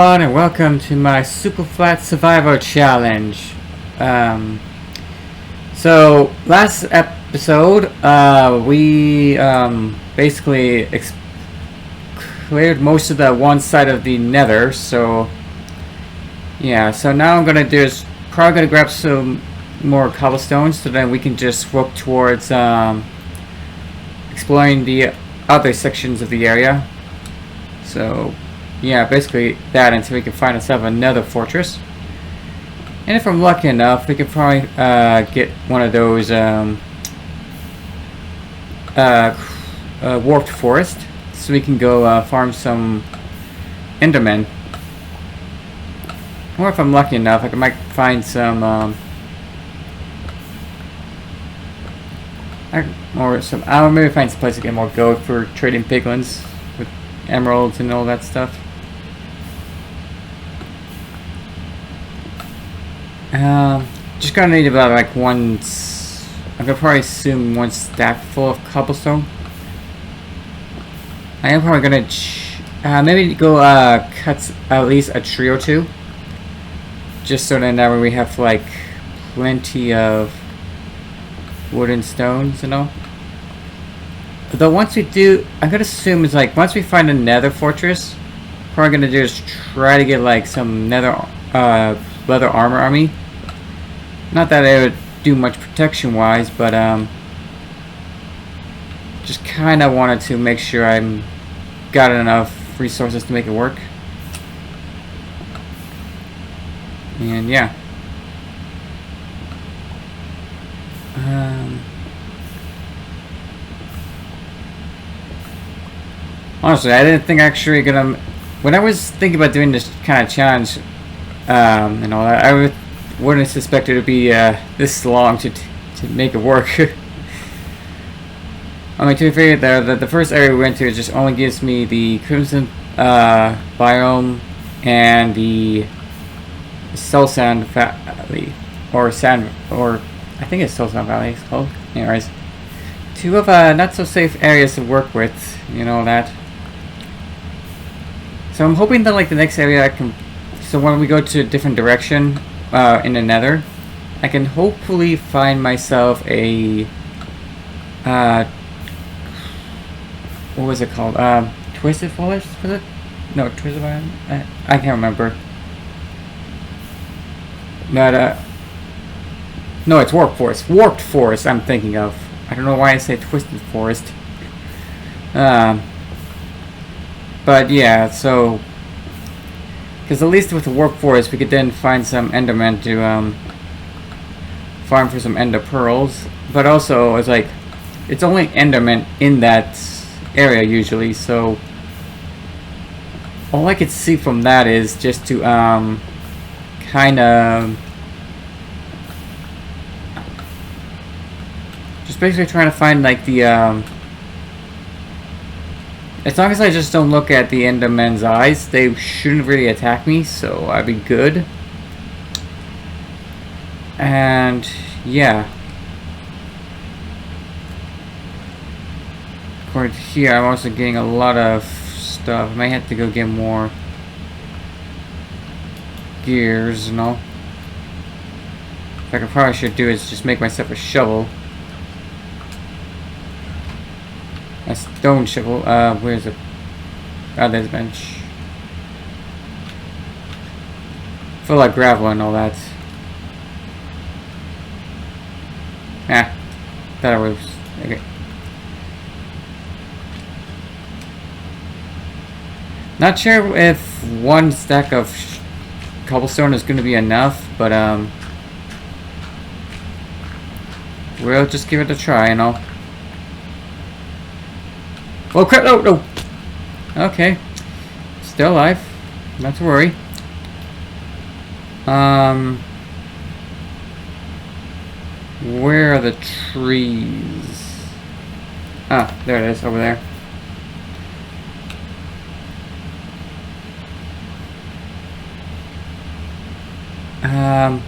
And welcome to my Superflat Survivor Challenge. So last episode, we basically cleared most of the one side of the Nether. So yeah, so now I'm gonna do is probably gonna grab some more cobblestones so then we can just work towards exploring the other sections of the area. So yeah, basically that until we can find ourselves another fortress. And if I'm lucky enough, we can probably get one of those warped forest, so we can go farm some endermen. Or if I'm lucky enough, I might find some I'll maybe find some place to get more gold for trading piglins with emeralds and all that stuff. Just gonna need about like I'm gonna probably assume one stack full of cobblestone. I am probably gonna maybe go cut at least a tree or two, just so that now we have like plenty of wood and stones, you know. Though once we do, I'm gonna assume it's like once we find a nether fortress, probably gonna do is try to get like some nether leather armor army. Not that it would do much protection wise, but just kind of wanted to make sure I'm got enough resources to make it work. And yeah. Honestly, I didn't think actually gonna. When I was thinking about doing this kind of challenge, you know, I wouldn't suspect it to be this long to make it work. I mean, to be fair, the first area we went to just only gives me the Crimson biome and the Soul Sand Valley, or I think it's Soul Sand Valley it's called. Anyways, two of not so safe areas to work with, you know that. So I'm hoping that like the next area I can. So when we go to a different direction in the Nether, I can hopefully find myself a what was it called? Twisted Forest, was it? No, Twisted Forest. I can't remember. But no, it's Warped Forest. Warped Forest. I'm thinking of. I don't know why I say Twisted Forest. But yeah, so. Because at least with the Warp Forest, we could then find some Endermen to farm for some Ender Pearls. But also, it's like, it's only Endermen in that area usually, so all I could see from that is just to kind of just basically trying to find like the as long as I just don't look at the Endermen's eyes, they shouldn't really attack me, so I'd be good. And yeah. According to here, I'm also getting a lot of stuff. I might have to go get more gears, you know. What I probably should do is just make myself a shovel. A stone shovel. Where's it? Oh, there's a bench. Full like gravel and all that. Ah, that was okay. Not sure if one stack of cobblestone is going to be enough, but we'll just give it a try, you know. Oh crap! No, no. Okay, still alive. Not to worry. Where are the trees? Ah, there it is, over there. Oh,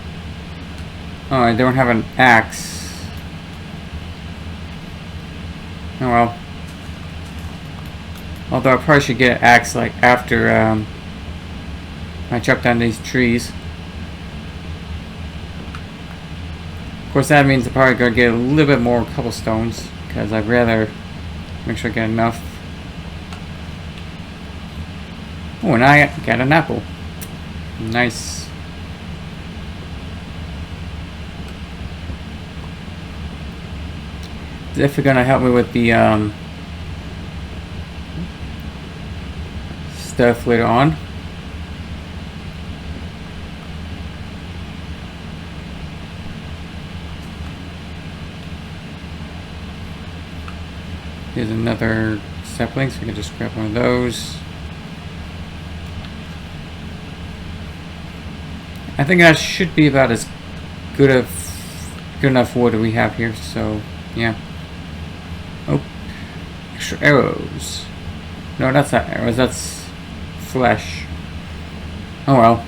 I don't have an axe. Oh well. Although I probably should get an axe like after I chop down these trees. Of course, that means I'm probably gonna get a little bit more cobblestones because I'd rather make sure I get enough. Oh, and I got an apple. Nice. Definitely gonna help me with the stuff later on. Here's another sapling, so we can just grab one of those. I think that should be about as good enough wood we have here, so yeah. Oh, extra arrows. No, that's not arrows, that's flesh. Oh well.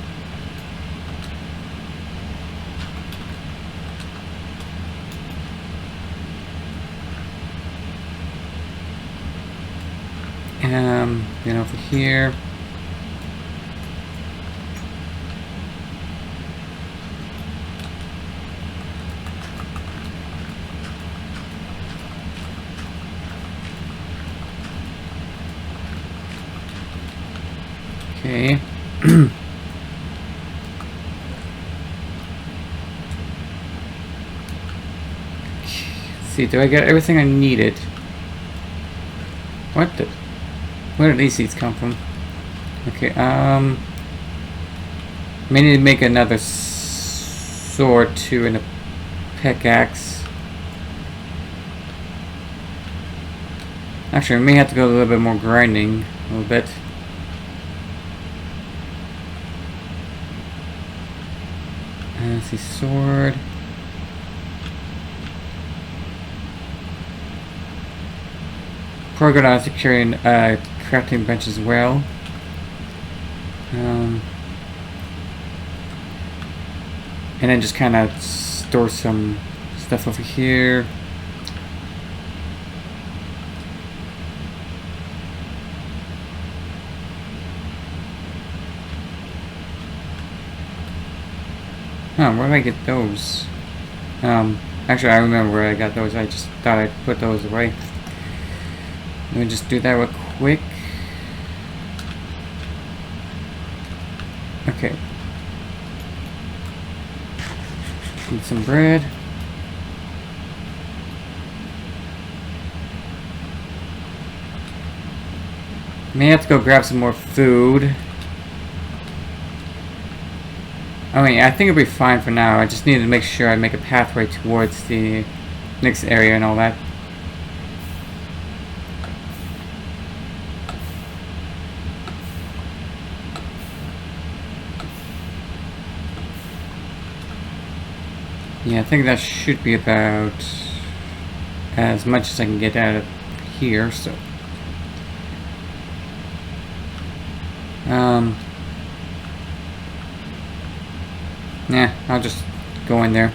Get over here. Okay. Let's see, do I get everything I needed? What the? Where did these seeds come from? Okay, may need to make another sword too and a pickaxe. Actually, I may have to go a little bit more grinding, a little bit. Let's see, sword. Probably gonna have to carry a crafting bench as well. And then just kind of store some stuff over here. Huh, where did I get those? Actually, I remember where I got those. I just thought I'd put those away. Let me just do that real quick. Okay. Need some bread. May have to go grab some more food. I mean, I think it'll be fine for now. I just need to make sure I make a pathway towards the next area and all that. Yeah, I think that should be about as much as I can get out of here, so. Yeah, I'll just go in there.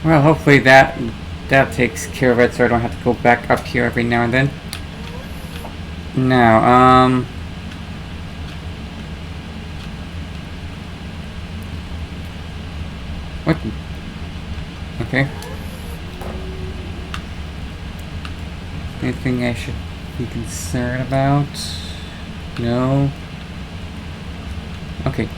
Well, hopefully that takes care of it, so I don't have to go back up here every now and then. Now, what? Okay. Anything I should be concerned about? No. Okay.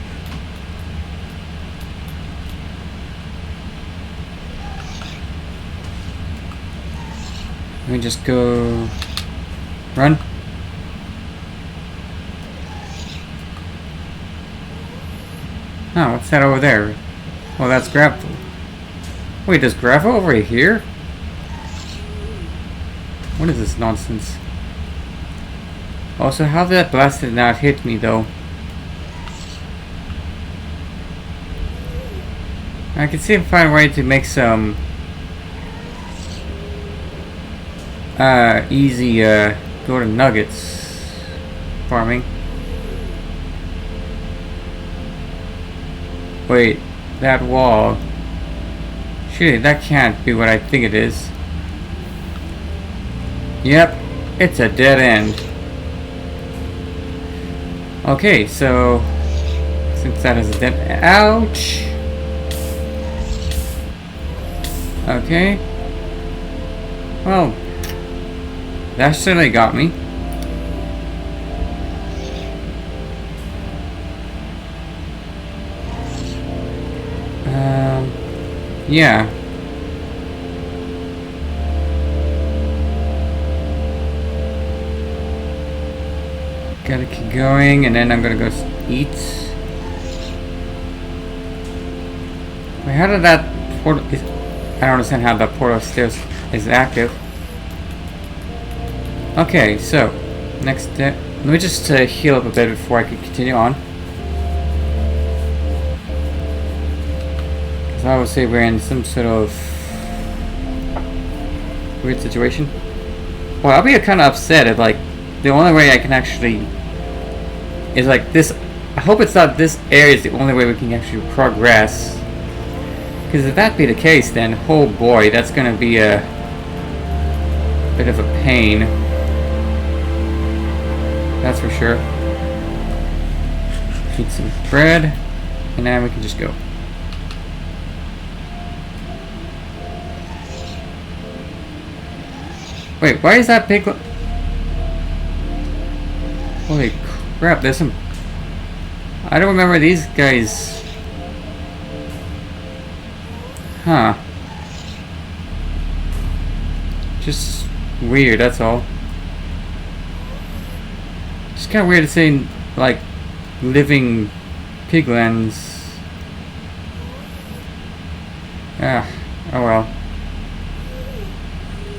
Let me just go run. Oh, what's that over there? Oh, that's gravel. Wait, there's gravel over here? What is this nonsense? Also, how did that blasted not hit me though? I can see if I find a way to make some easy golden nuggets farming. Wait, that wall. Surely that can't be what I think it is. Yep, it's a dead end. Okay, so since that is a dead, ouch. Okay. Well, that certainly got me. Yeah. Gotta keep going, and then I'm gonna go eat. Wait, how did that portal? I don't understand how that portal upstairs is active. Okay, so next step. Let me just heal up a bit before I can continue on. Because I would say we're in some sort of weird situation. Well, I'll be kind of upset if, like, the only way I can actually is like this. I hope it's not this area is the only way we can actually progress. Because if that be the case, then oh boy, that's gonna be a bit of a pain. That's for sure. Eat some bread, and then we can just go. Wait, why is that big? Holy crap, there's some... I don't remember these guys. Huh. Just weird, that's all. It's kind of weird to say, like, living piglins. Ah, oh well.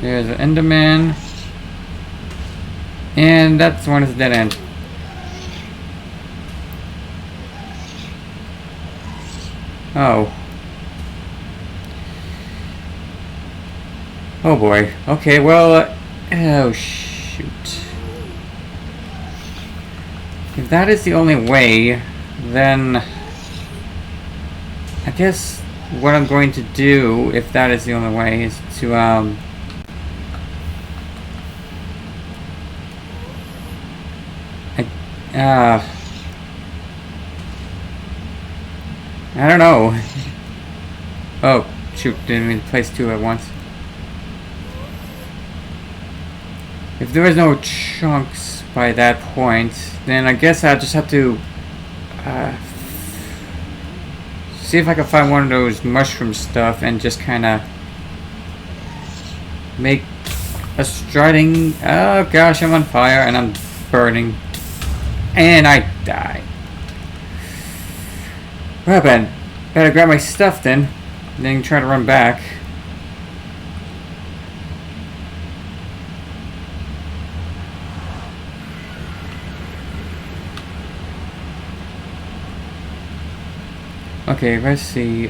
There's an Enderman. And that's one is a dead end. Oh. Oh boy. Okay, well, oh shoot. If that is the only way, then I guess what I'm going to do, if that is the only way, is to I don't know. Oh, shoot, didn't mean to place two at once. If there is no chunks by that point, then I guess I'll just have to see if I can find one of those mushroom stuff and just kind of make a striding... Oh gosh, I'm on fire and I'm burning. And I die. Well then, better grab my stuff then, and then try to run back. Okay, let's see.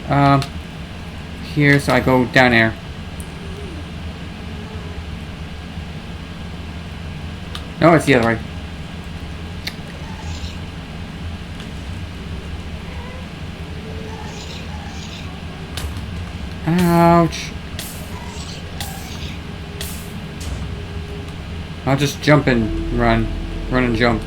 Here, so I go down there. No, it's the other way. Ouch. I'll just jump and run. Run and jump.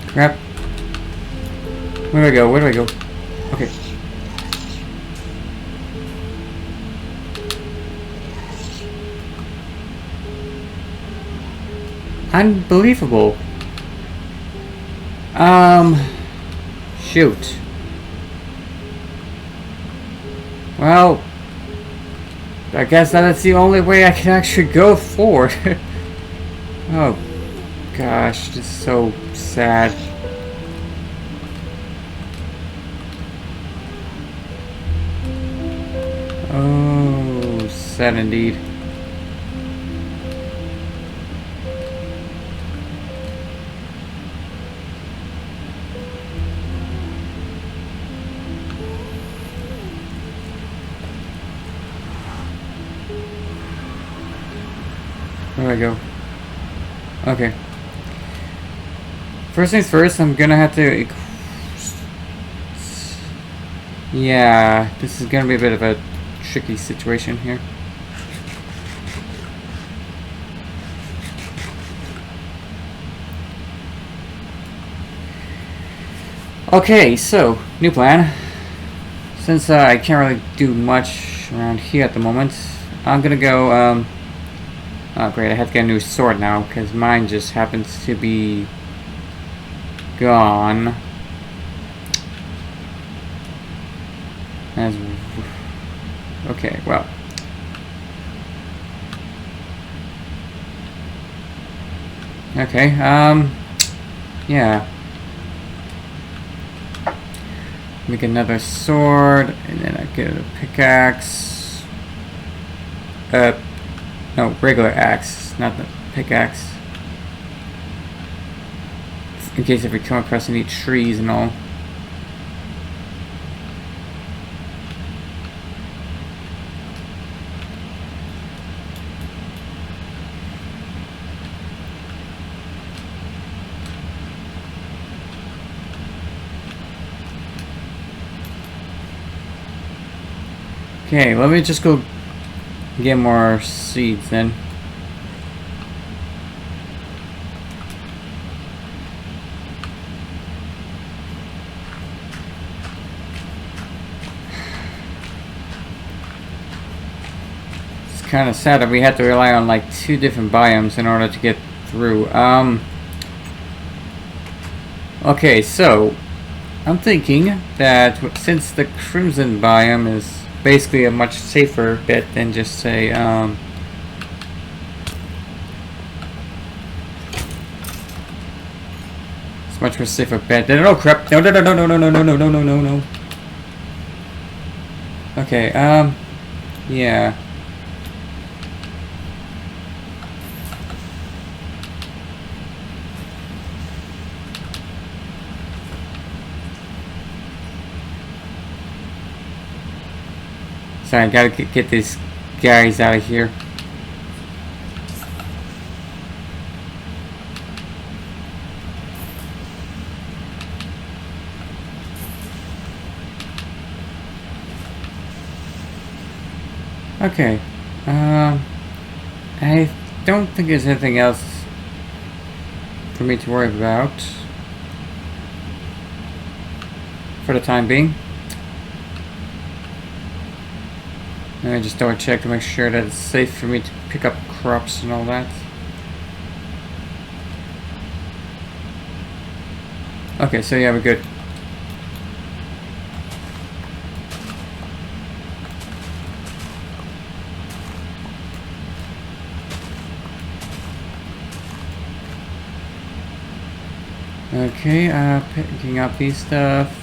Crap. Where do I go? Where do I go? Okay. Unbelievable. Shoot. Well, I guess that's the only way I can actually go forward. Oh, gosh, this is so sad. Oh, sad indeed. Where do I go? Okay. First things first, I'm gonna have to... Yeah, this is gonna be a bit of a tricky situation here. Okay, so, new plan. Since I can't really do much around here at the moment, I'm gonna go, oh great, I have to get a new sword now, because mine just happens to be gone. As okay, well. Okay, yeah. Make another sword, and then I get a pickaxe. No, regular axe, not the pickaxe. In case if we come across any trees and all. Okay, let me just go get more seeds then. It's kind of sad that we had to rely on like 2 different biomes in order to get through. Okay, so I'm thinking that since the Crimson biome is basically a much safer bet than just say it's much more safer bet than oh crap, no. Okay, yeah. Sorry, I gotta get these guys out of here. Okay. I don't think there's anything else for me to worry about for the time being. Let me just double check to make sure that it's safe for me to pick up crops and all that. Okay, so yeah, we're good. Okay, picking up these stuff.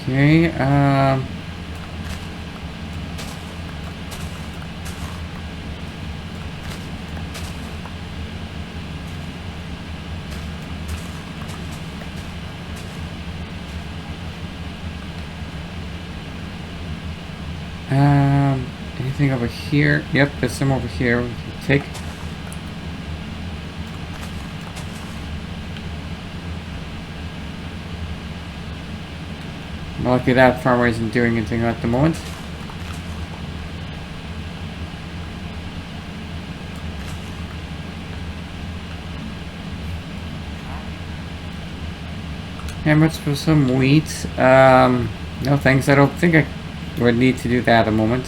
Okay, anything over here? Yep, there's some over here we can take. Lucky that farmer isn't doing anything at the moment. How much for some wheat? No thanks, I don't think I would need to do that at the moment.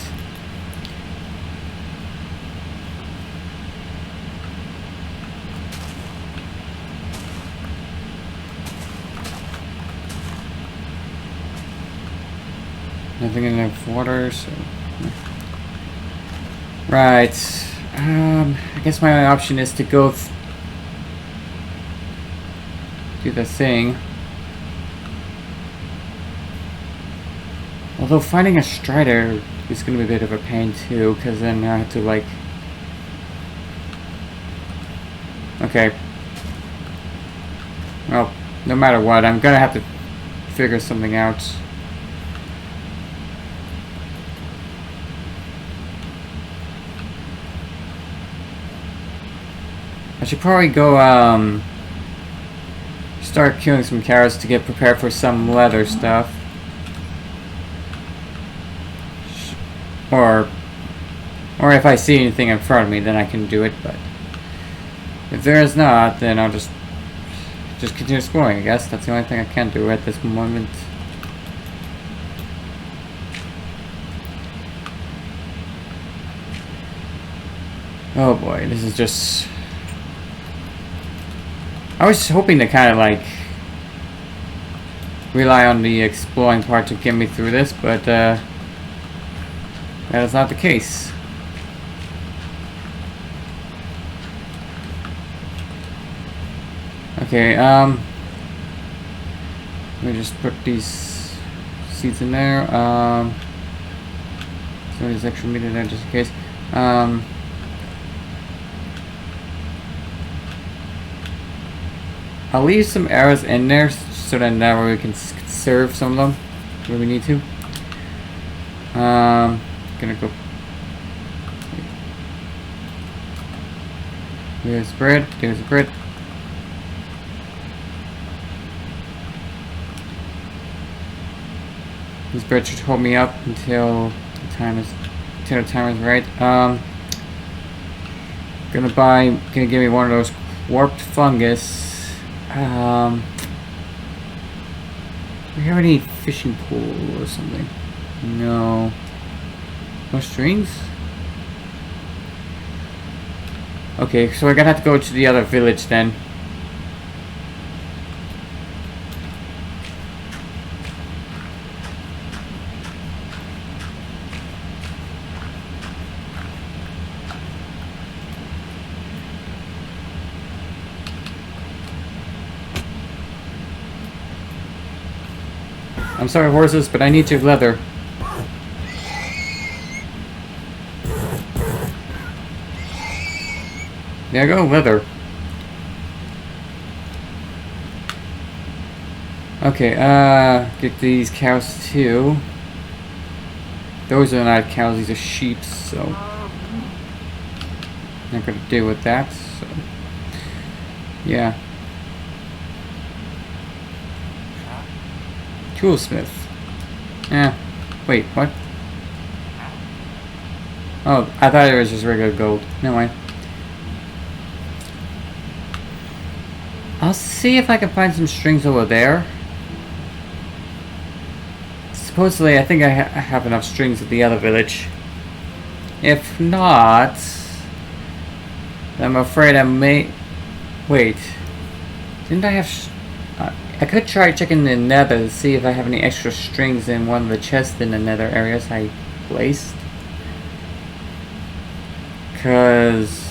Nothing enough water, so... Right. I guess my only option is to go do the thing. Although finding a strider is going to be a bit of a pain too, because then I have to like... Okay. Well, no matter what, I'm gonna have to figure something out. I should probably go, start killing some carrots to get prepared for some leather stuff. Or if I see anything in front of me, then I can do it, but if there is not, then I'll just continue exploring, I guess. That's the only thing I can do at this moment. Oh boy, this is just... I was hoping to kind of like rely on the exploring part to get me through this, but that is not the case. Okay, let me just put these seeds in there. So there's extra meat in there just in case. I'll leave some arrows in there so that way we can conserve some of them where we need to. Gonna go. There's bread. There's bread. This bread should hold me up until the time is right. Gonna give me one of those warped fungus. Do we have any fishing pool or something? No. No strings? Okay, so we're gonna have to go to the other village then. I'm sorry, horses, but I need your leather. There you go, leather. Okay, get these cows too. Those are not cows, these are sheep, so not gonna deal with that, so yeah. Toolsmith. Yeah. Wait, what? Oh, I thought it was just regular gold. No way. I'll see if I can find some strings over there. Supposedly, I think I have enough strings at the other village. If not, I'm afraid I may... Wait. Didn't I have... I could try checking the nether to see if I have any extra strings in one of the chests in the nether areas I placed. Because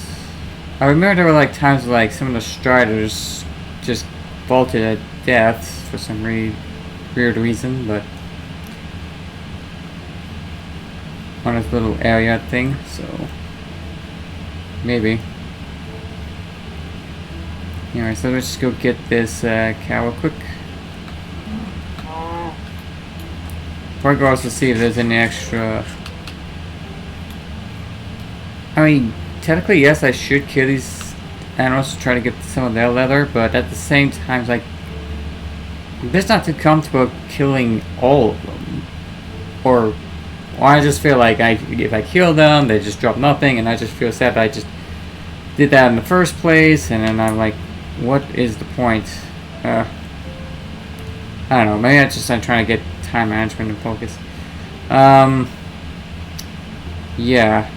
I remember there were like times like some of the striders just vaulted at death for some weird reason, but on this little area thing, so maybe. Alright, so let's just go get this cow real quick. Before I go also see if there's any extra... I mean, technically yes, I should kill these animals to try to get some of their leather, but at the same time, like, I'm just not too comfortable killing all of them. Or I just feel like if I kill them, they just drop nothing, and I just feel sad that I just did that in the first place, and then I'm like, what is the point? I don't know, maybe I'm trying to get time management and focus. Yeah.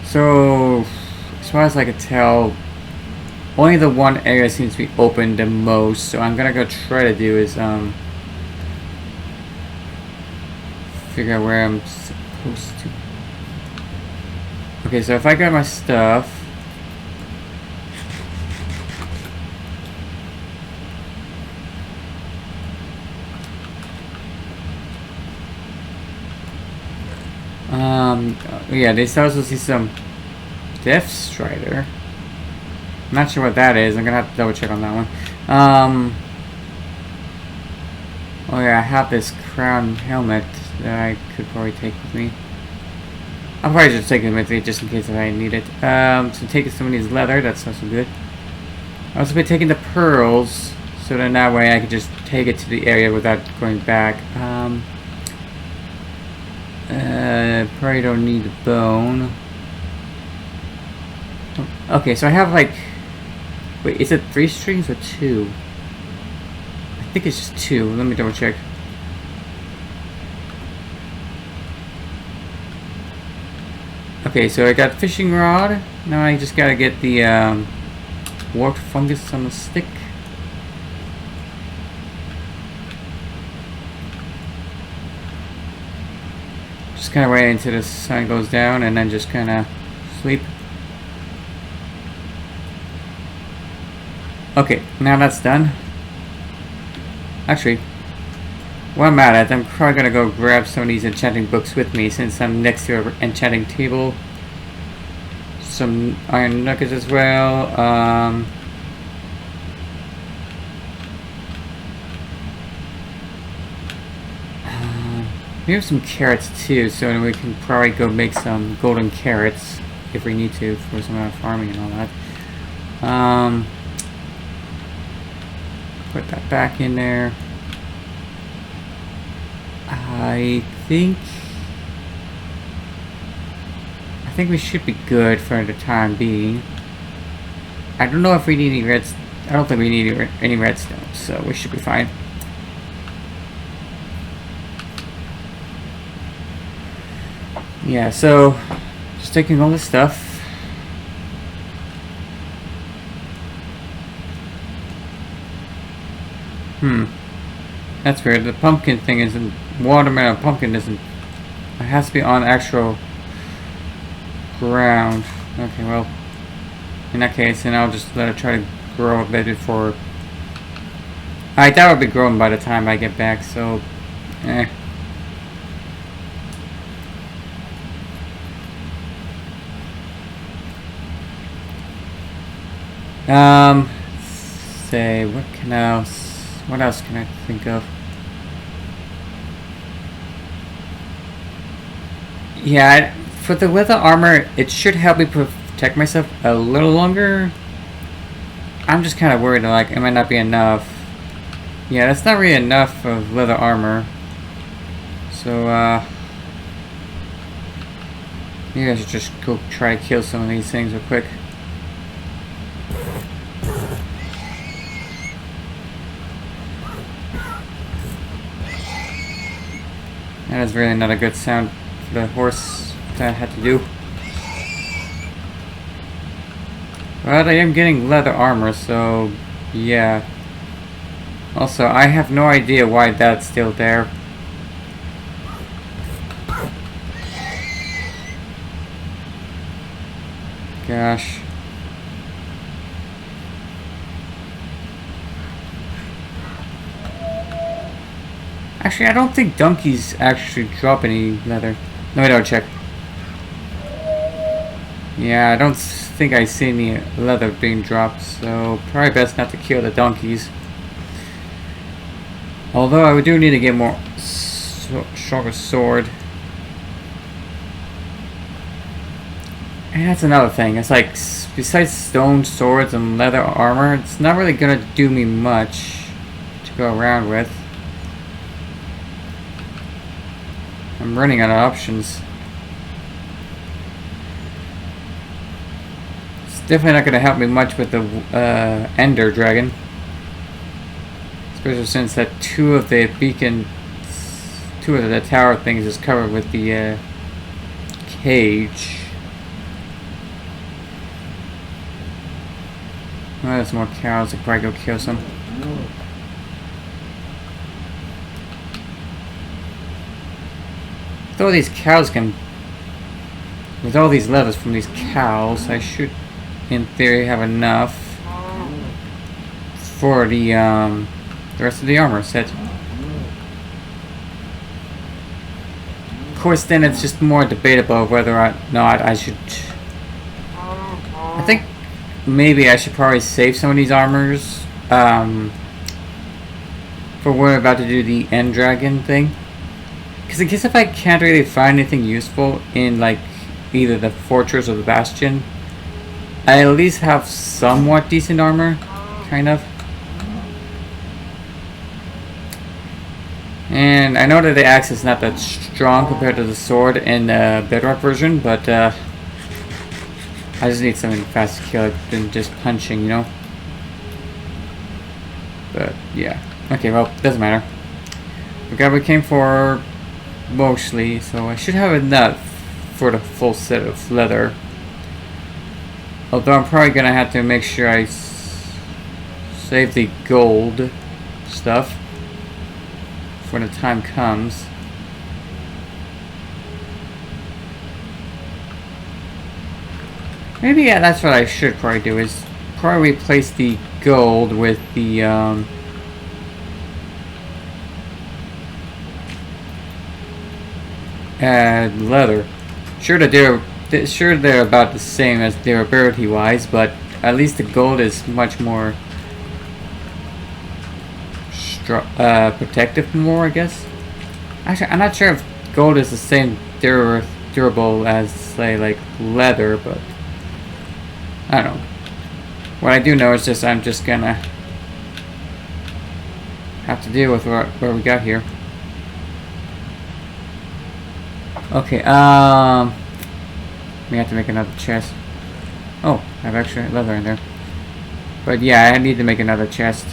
So, as far as I could tell, only the one area seems to be open the most, so I'm gonna go try to do is, figure out where I'm supposed to. Okay, so if I grab my stuff, yeah, they also see some Death Strider. Not sure what that is. I'm gonna have to double check on that one. Oh yeah, I have this crown helmet that I could probably take with me. I'll probably just take it with me just in case I need it. So taking some of these leather, that's also good. I'll also be taking the pearls, so then that way I can just take it to the area without going back. Probably don't need the bone. Okay, so I have like... Wait, is it 3 strings or 2? I think it's just 2. Let me double check. Okay, so I got fishing rod. Now I just gotta get the warped fungus on the stick. Just kind of wait until the sun goes down and then just kind of sleep. Okay, now that's done. Actually, while I'm at it, I'm probably gonna go grab some of these enchanting books with me since I'm next to an enchanting table. Some iron nuggets as well. We have some carrots too, so we can probably go make some golden carrots if we need to for some farming and all that. Put that back in there. I think we should be good for the time being. I don't know if we need any reds. I don't think we need any redstone, so we should be fine. Yeah, so just taking all this stuff. That's weird. The pumpkin thing isn't... Watermelon pumpkin isn't... It has to be on actual ground. Okay, well... In that case, then I'll just let it try to grow a bit before... I doubt it'll be growing by the time I get back, so... Say, what else can I think of? Yeah, for the leather armor, it should help me protect myself a little longer. I'm just kind of worried, like, it might not be enough. Yeah, that's not really enough of leather armor. So, maybe I should just go try to kill some of these things real quick. That is really not a good sound for the horse that I had to do. But I am getting leather armor, so yeah. Also, I have no idea why that's still there. Gosh. Actually, I don't think donkeys actually drop any leather. No, wait, I'll check. Yeah, I don't think I see any leather being dropped, so probably best not to kill the donkeys. Although I do need to get more stronger sword. And that's another thing. It's like, besides stone swords and leather armor, it's not really gonna do me much to go around with. I'm running out of options. It's definitely not going to help me much with the Ender Dragon. Especially since that two of the tower things is covered with the cage. Oh, there's more cows. I could probably go kill some. With all these cows with all these levers from these cows, I should, in theory, have enough for the rest of the armor set. Of course, then it's just more debatable whether or not I should. I think maybe I should probably save some of these armors for when we're about to do the end dragon thing. Because I guess if I can't really find anything useful in like either the fortress or the bastion, I at least have somewhat decent armor, kind of. And I know that the axe is not that strong compared to the sword in the Bedrock version, but I just need something fast to kill it than just punching, you know? But, yeah. Okay, well, doesn't matter. We got what we came for, mostly, so I should have enough for the full set of leather. Although I'm probably gonna have to make sure I save the gold stuff when the time comes. Maybe, yeah, that's what I should probably do, is probably replace the gold with the leather. Sure that they're about the same as durability wise, but at least the gold is much more protective more, I guess. Actually, I'm not sure if gold is the same durable as, say, like leather, but I don't know. What I do know is just I'm just gonna have to deal with what we got here. Okay, we have to make another chest. Oh, I have extra leather in there. But yeah, I need to make another chest.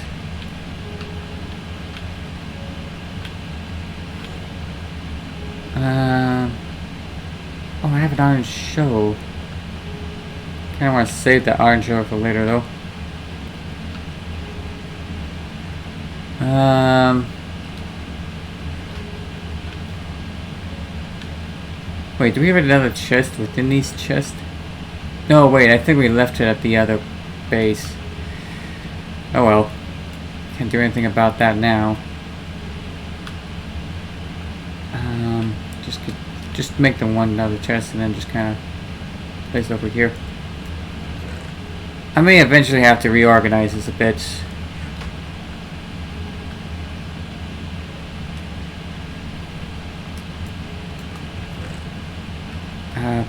Oh, I have an iron show. Kinda wanna save the iron show for later though. Wait, do we have another chest within these chests? No, wait, I think we left it at the other base. Oh well. Can't do anything about that now. Just make the one other chest and then just kind of place it over here. I may eventually have to reorganize this a bit.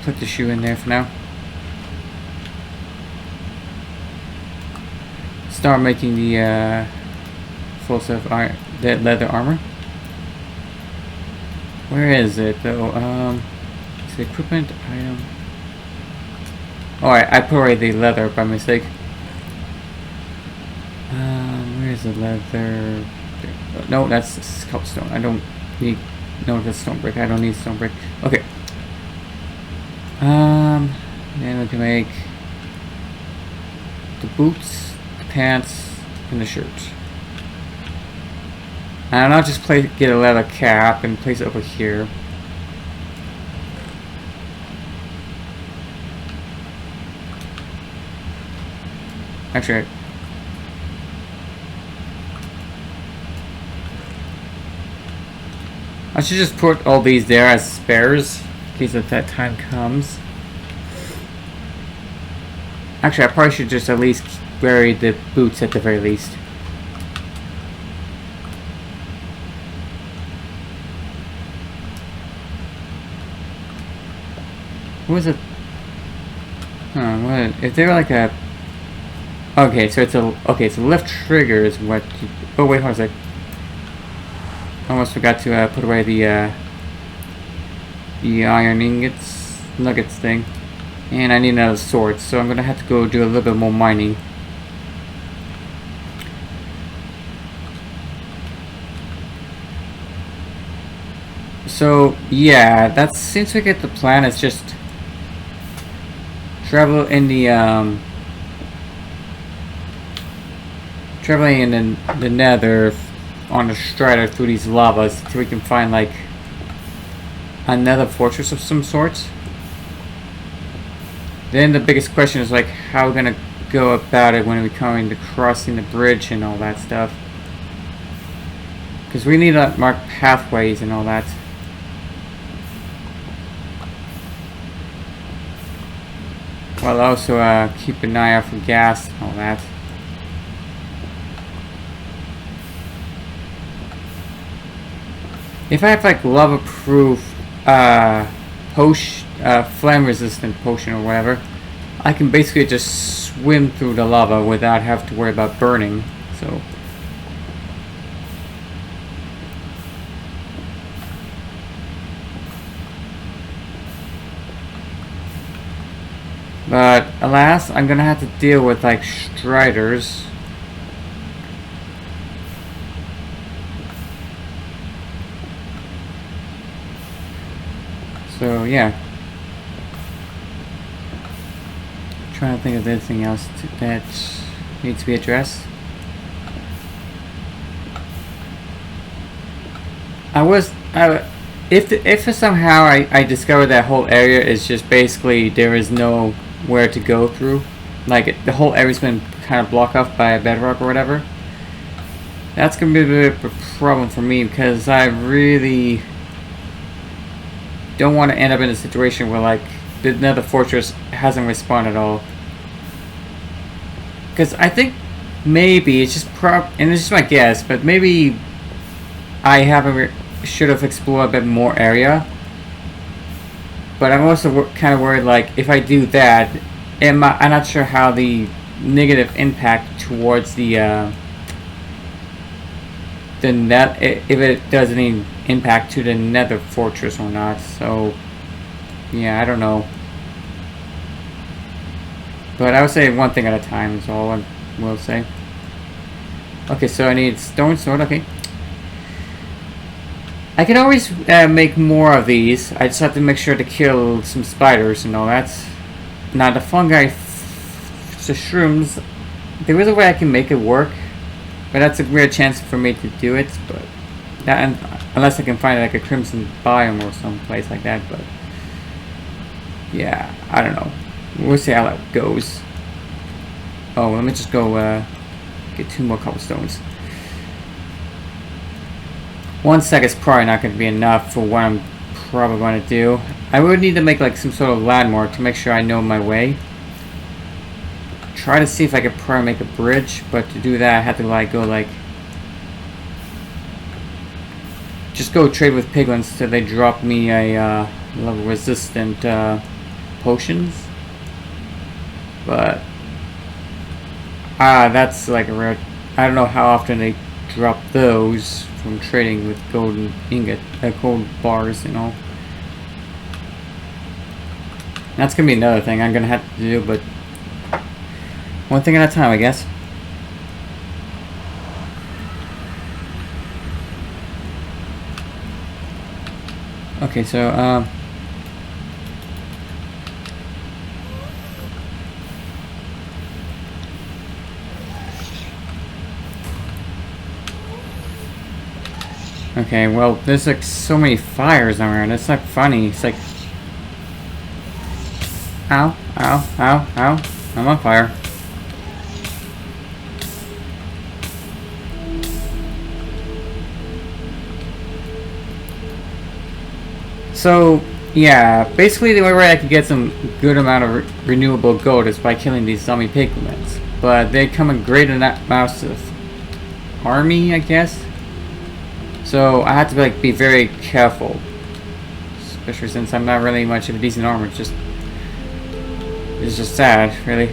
Put the shoe in there for now. Start making the full set of leather armor. Where is it though? It's the equipment item. Oh, I put away the leather by mistake. Where is the leather? No, that's sculpstone. I don't need. No, that's stone brick. I don't need stone brick. Okay. Then we can make the boots, the pants, and the shirt. And I'll just get a leather cap and place it over here. Actually, I should just put all these there as spares in case if that time comes. Actually, I probably should just at least bury the boots at the very least. What was it? What? Is there like a... Okay, so it's a... Okay, so left trigger is what... Oh, wait, hold on a sec. Almost forgot to put away the iron ingots, nuggets thing. And I need another sword, so I'm gonna have to go do a little bit more mining. So, yeah, that seems to get the plan. It's just travel in the traveling in the nether on a strider through these lavas until we can find like another fortress of some sort. Then the biggest question is like how we're gonna go about it when we come into crossing the bridge and all that stuff. Because we need to mark pathways and all that. While also keep an eye out for gas and all that. If I have like lava-proof flame-resistant potion or whatever, I can basically just swim through the lava without having to worry about burning. So. But alas, I'm gonna have to deal with like striders. So yeah. Trying to think of anything else that needs to be addressed. If somehow I discover that whole area is just basically there is nowhere to go through, like the whole area's been kind of blocked off by a bedrock or whatever, that's gonna be a bit of a problem for me because I really don't want to end up in a situation where like the nether fortress hasn't respawned at all. Because I think maybe it's just and it's just my guess, but maybe I should have explored a bit more area. But I'm also kind of worried, like, if I do that, I'm not sure how the negative impact towards the net, if it does any impact to the nether fortress or not. So, yeah, I don't know. But I would say one thing at a time is all I will say. Okay, so I need stone sword, okay. I can always make more of these. I just have to make sure to kill some spiders and all that. Now the fungi, the shrooms, there is a way I can make it work, but that's a rare chance for me to do it. But that, unless I can find like a crimson biome or some place like that. But yeah, I don't know. We'll see how that goes. Oh, let me just go get 2 more cobblestones. 1 sec is probably not going to be enough for what I'm probably going to do. I would need to make like some sort of landmark to make sure I know my way. Try to see if I could probably make a bridge, but to do that I have to like go like just go trade with piglins till they drop me a level resistant potions. But that's like a rare. I don't know how often they drop those from trading with golden gold bars, you know. That's gonna be another thing I'm gonna have to do, but one thing at a time, I guess. Okay, so okay, well, there's like so many fires around. It's not funny. It's like, ow, ow, ow, ow. I'm on fire. So, yeah, basically the only way I could get some good amount of renewable gold is by killing these zombie piglins. But they come in great amounts of army, I guess. So I have to like be very careful, especially since I'm not really much of a decent armor. It's just sad, really.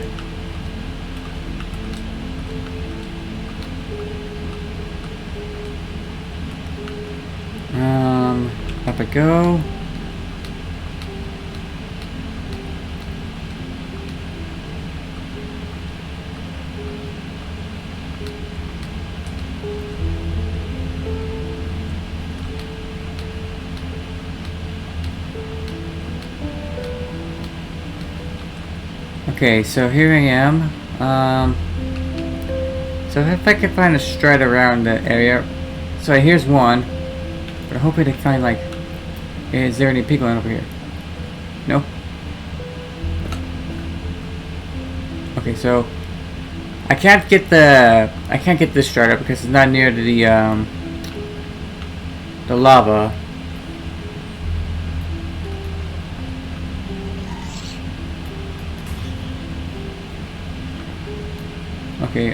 Up I go. Okay, so here I am. So if I can find a stride around the area. So here's one. But I'm hoping to find like, is there any piglin over here? No? Okay, so I can't get this stride up because it's not near to the lava. Okay,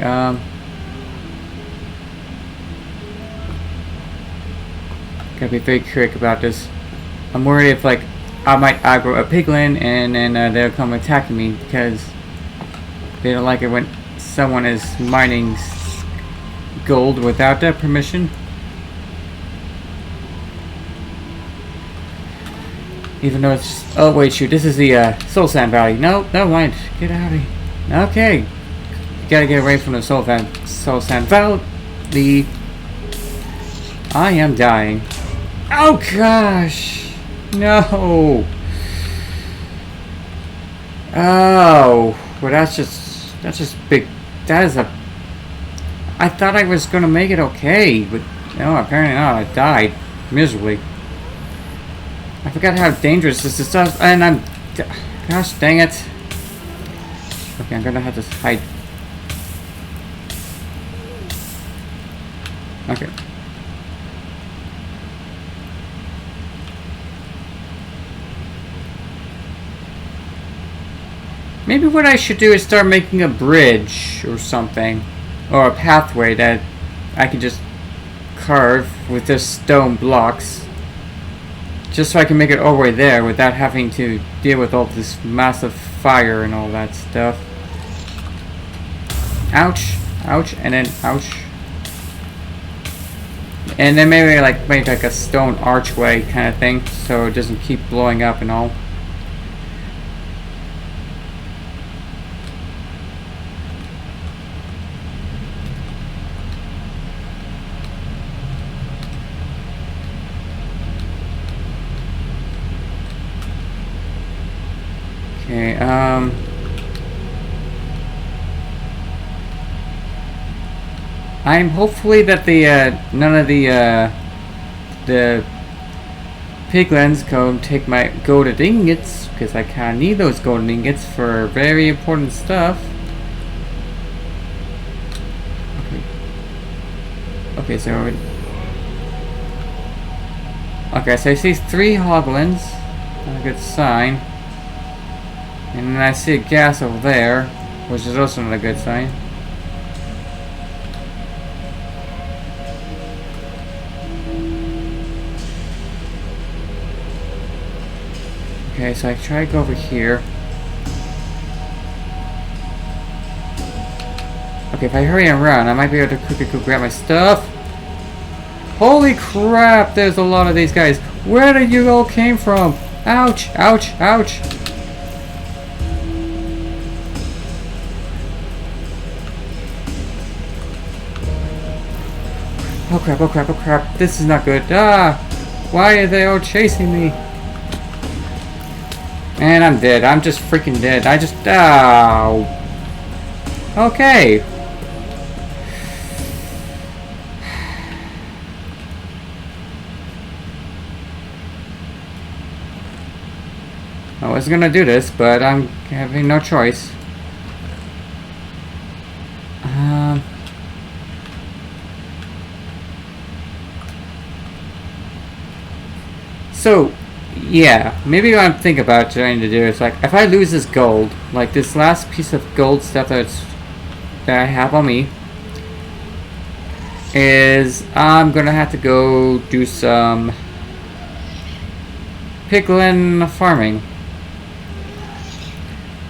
gotta be very quick about this. I'm worried if, like, I might aggro a piglin and then they'll come attacking me because they don't like it when someone is mining gold without their permission. Even though it's just, oh wait, shoot, this is the Soul Sand Valley. No, never mind. Get out of here. Okay. You gotta get away from the Soul Sand Valley. I am dying. Oh gosh. No. Oh. Well, that's just big. That is a. I thought I was gonna make it okay, but no, apparently not. I died miserably. I forgot how dangerous this is stuff, and I'm. Gosh dang it. Okay, I'm gonna have to hide. Okay. Maybe what I should do is start making a bridge or something. Or a pathway that I can just carve with just stone blocks. Just so I can make it all the way there without having to deal with all this massive fire and all that stuff. Ouch. Ouch. And then ouch. And then maybe like make like a stone archway kind of thing so it doesn't keep blowing up and all. Okay, I'm hopefully that the none of the piglins go take my golden ingots, because I kinda need those golden ingots for very important stuff. Okay, so okay, so I see 3 hoglins. Not a good sign. And then I see a gas over there, which is also not a good sign. Okay, so I try to go over here. Okay, if I hurry and run, I might be able to quickly go grab my stuff. Holy crap, there's a lot of these guys. Where did you all came from? Ouch, ouch, ouch. Oh crap, oh crap, oh crap. This is not good. Ah! Why are they all chasing me? And I'm dead. I'm just freaking dead. I just... Ow! Okay. I was gonna do this, but I'm having no choice. So, yeah, maybe what I'm thinking about trying to do is, like, if I lose this gold, like this last piece of gold stuff that I have on me, is I'm gonna have to go do some piglin farming.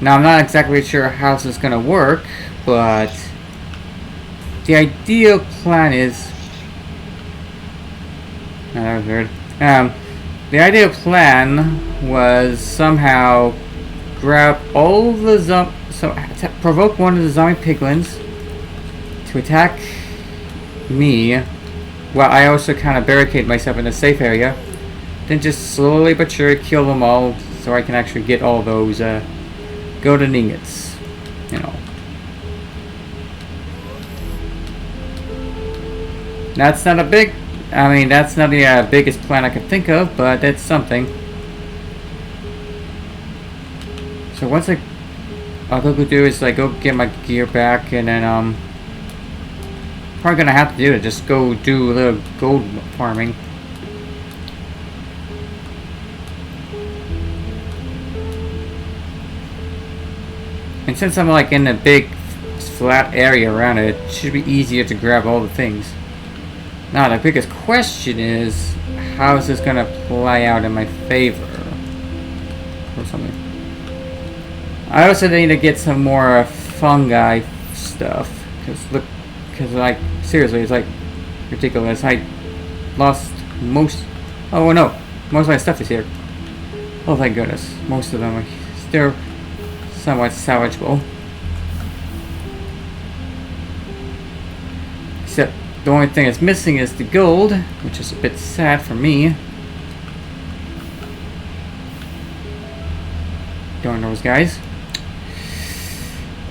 Now, I'm not exactly sure how this is gonna work, but the ideal plan is... Oh, that was weird. The ideal plan was somehow grab all the provoke one of the zombie piglins to attack me, while I also kind of barricade myself in a safe area. Then just slowly but surely kill them all, so I can actually get all those golden ingots, you know. That's not a big... I mean, that's not the biggest plan I could think of, but that's something. So once I'll go do is like go get my gear back, and then probably gonna have to do it. Just go do a little gold farming. And since I'm like in a big flat area around it. It should be easier to grab all the things. Now the biggest question is, how is this gonna play out in my favor? Or something. I also need to get some more fungi stuff. Because like, seriously, it's like ridiculous. I lost most, oh no, most of my stuff is here. Oh thank goodness, most of them are still somewhat salvageable. Except the only thing that's missing is the gold, which is a bit sad for me. Darn those guys.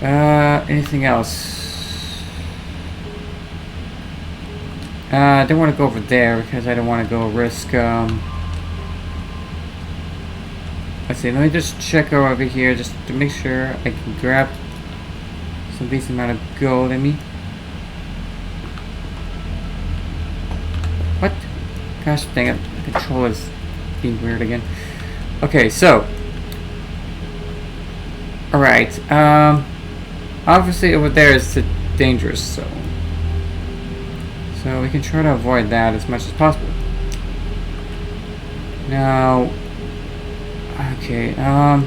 Anything else? I don't want to go over there because I don't want to go risk, let's see, let me just check over here just to make sure I can grab some decent amount of gold in me. What? Gosh dang it, the control is being weird again. Okay, so. Alright, obviously over there is the dangerous zone. So we can try to avoid that as much as possible. Now, okay, okay,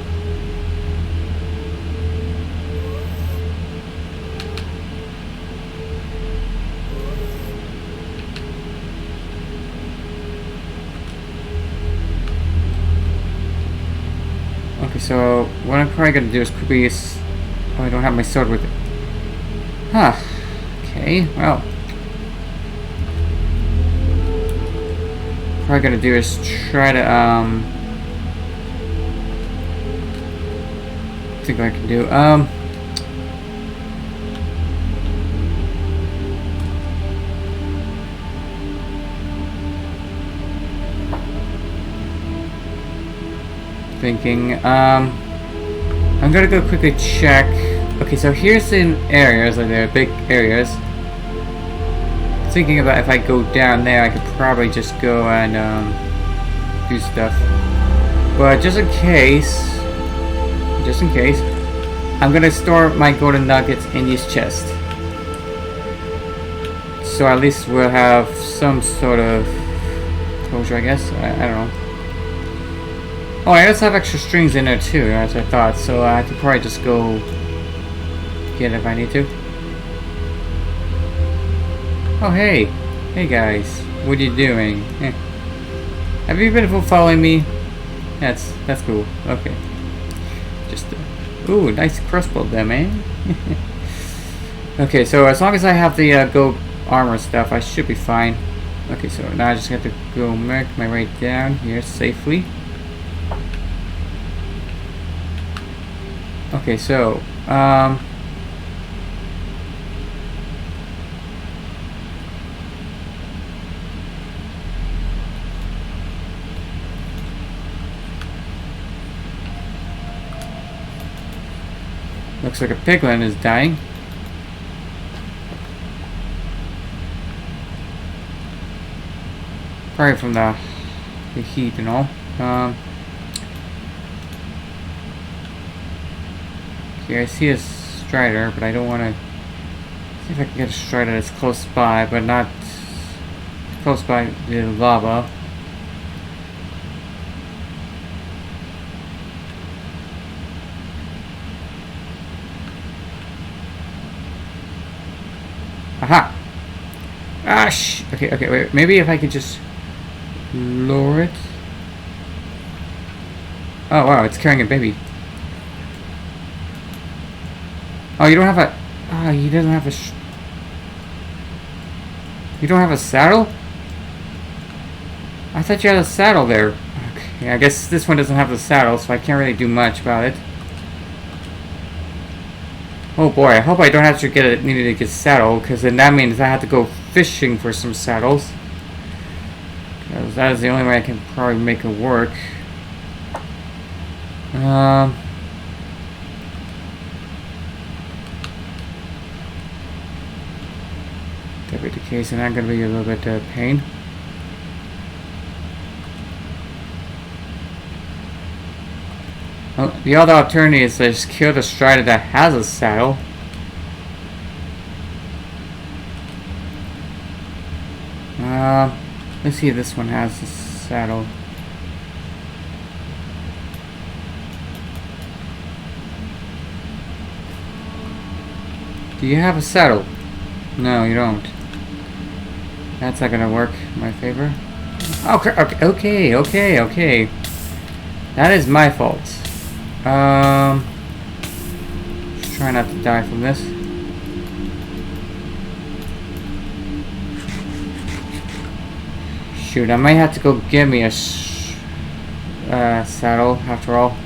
so what I'm probably gonna do is quickly. Oh, I don't have my sword with it. Huh. Okay, well. What I'm gonna do is try to, think what I can do. I'm gonna go quickly check. Okay, so here's in areas, like there are big areas. Thinking about if I go down there, I could probably just go and do stuff. But just in case, I'm gonna store my golden nuggets in this chest. So at least we'll have some sort of closure, I guess. I don't know. Oh, I also have extra strings in there too, as I thought, so I could probably just go get it if I need to. Oh, hey! Hey guys, what are you doing? Eh. Have you been following me? That's cool. Okay. Just, ooh, nice crossbow there, man. Okay, so as long as I have the gold armor stuff, I should be fine. Okay, so now I just have to go make my way down here safely. Okay, so, looks like a piglin is dying. Probably from the heat and all. Okay, I see a strider, but I don't want to see if I can get a strider that's close by, but not close by the lava. Aha! Ah, okay, wait. Maybe if I could just lower it. Oh wow, it's carrying a baby. Oh, you don't have a. Ah, he doesn't have a. You don't have a saddle? I thought you had a saddle there. Okay, I guess this one doesn't have the saddle, so I can't really do much about it. Oh boy, I hope I don't have to need to get a saddle, because then that means I have to go fishing for some saddles. Because that is the only way I can probably make it work. That be the case, and I'm going to be a little bit of pain. Well, the other alternative is to just kill the strider that has a saddle. Let's see if this one has a saddle. Do you have a saddle? No, you don't. That's not gonna work in my favor. Okay. That is my fault. Just try not to die from this. Shoot, I might have to go get me a saddle after all.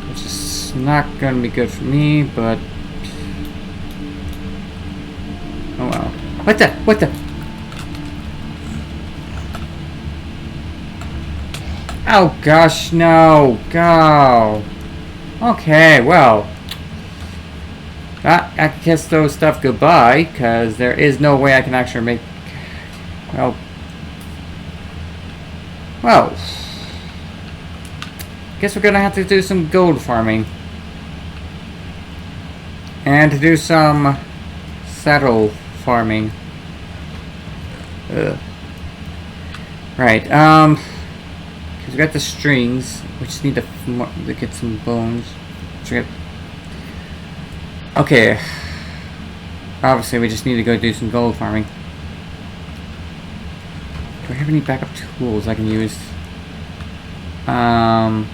Which is not gonna be good for me, but... oh well. What the? Oh gosh, no. Go. Okay, well. I can kiss those stuff goodbye, because there is no way I can actually make... Well. Guess we're gonna have to do some gold farming. And to do some saddle farming. Ugh. Right, because we got the strings. We just need to get some bones. Okay. Obviously, we just need to go do some gold farming. Do I have any backup tools I can use? Probably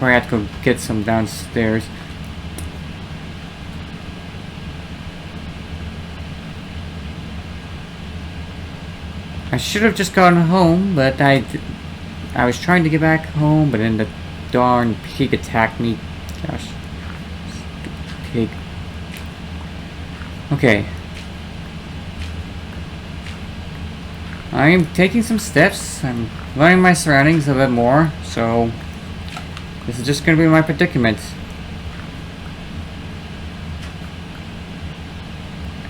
have to go get some downstairs. I should have just gone home, but I was trying to get back home, but then the darn pig attacked me. Gosh. Stupid pig. Okay. I'm taking some steps. I'm learning my surroundings a bit more, so this is just going to be my predicament.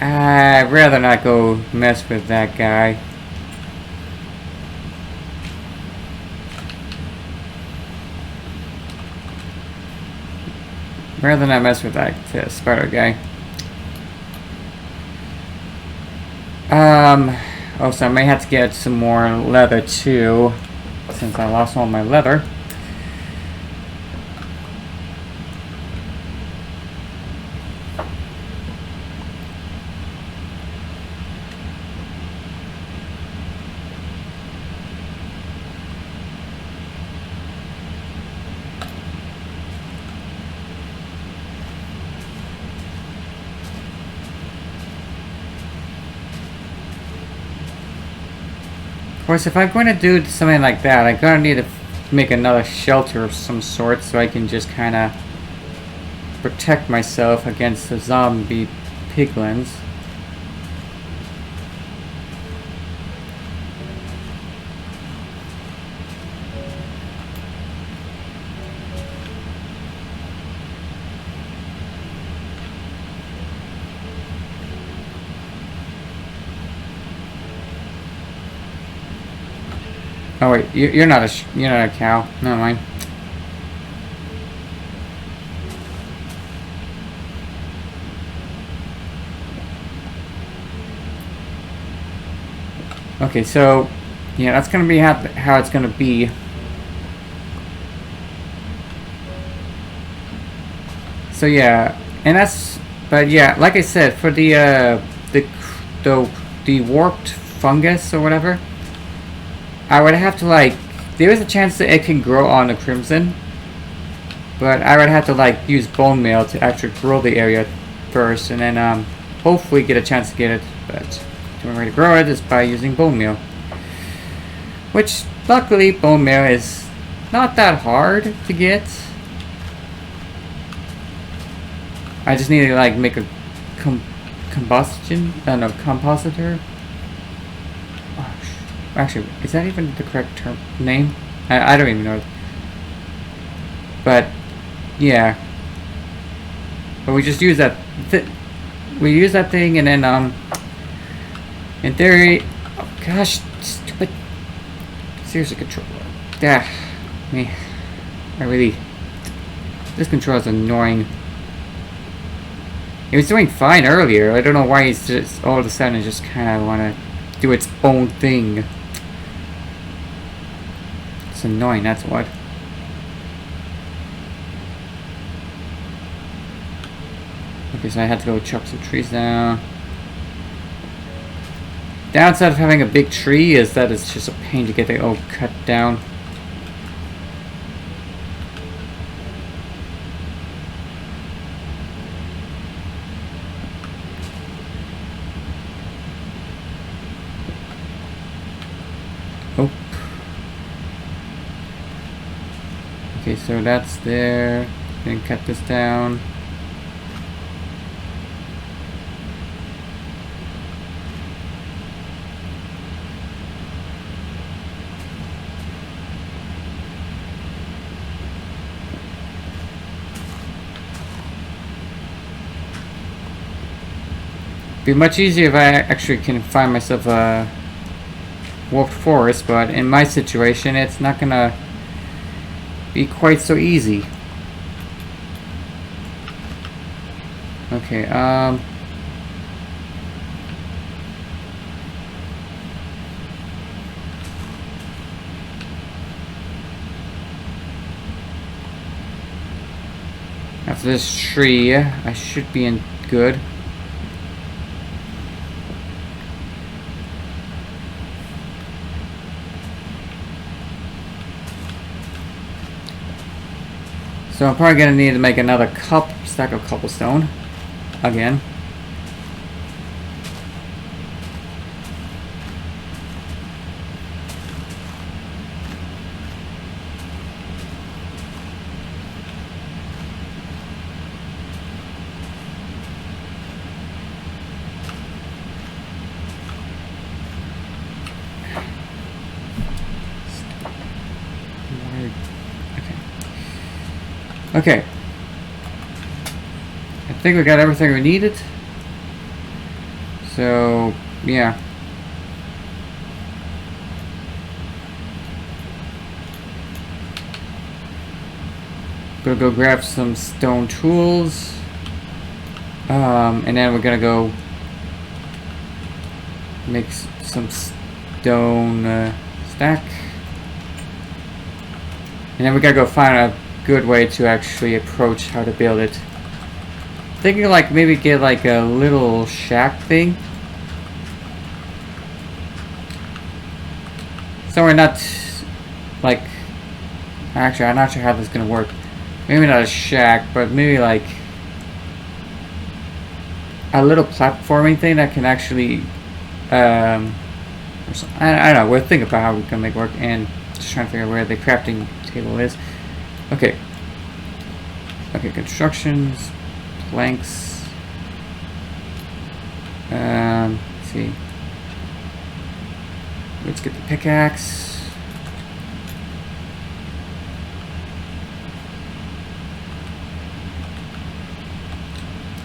I'd rather not go mess with that guy. Rather not mess with that spider guy. Also, I may have to get some more leather too, since I lost all my leather. Of course, if I'm going to do something like that, I'm going to need to make another shelter of some sort so I can just kind of protect myself against the zombie piglins. Oh wait, you're not a cow. Never mind. Okay, so yeah, that's gonna be how it's gonna be. So yeah, and that's, but yeah, like I said, for the warped fungus or whatever, I would have to there is a chance that it can grow on the crimson, but I would have to use bone meal to actually grow the area first, and then hopefully get a chance to get it. But the only way to grow it is by using bone meal, which luckily bone meal is not that hard to get. I just need to make a compositor. Actually, is that even the correct name? I don't even know. But yeah, but we just use that. We use that thing, and then in theory, oh gosh, stupid. Seriously, controller. Yeah, me. This controller is annoying. It was doing fine earlier. I don't know why he's just all of a sudden just kind of want to do its own thing. It's annoying, that's what. Okay, so I had to go chop some trees down. Downside of having a big tree is that it's just a pain to get it all cut down. Oh. Okay, so that's there. Then cut this down. Be much easier if I actually can find myself a wolf forest, but in my situation it's not gonna be quite so easy. Okay, after this tree, I should be in good. So I'm probably gonna need to make another stack of cobblestone again. Okay. I think we got everything we needed. So, yeah. Gonna go grab some stone tools. And then we're gonna go make some stone stack. And then we gotta go find a good way to actually approach how to build it. Thinking like maybe get like a little shack thing. So we're not like, actually I'm not sure how this is gonna work. Maybe not a shack, but maybe like a little platforming thing that can actually I don't know, we'll think about how we can make it work, and just trying to figure out where the crafting table is. Okay. Okay, constructions, planks. Let's see. Let's get the pickaxe.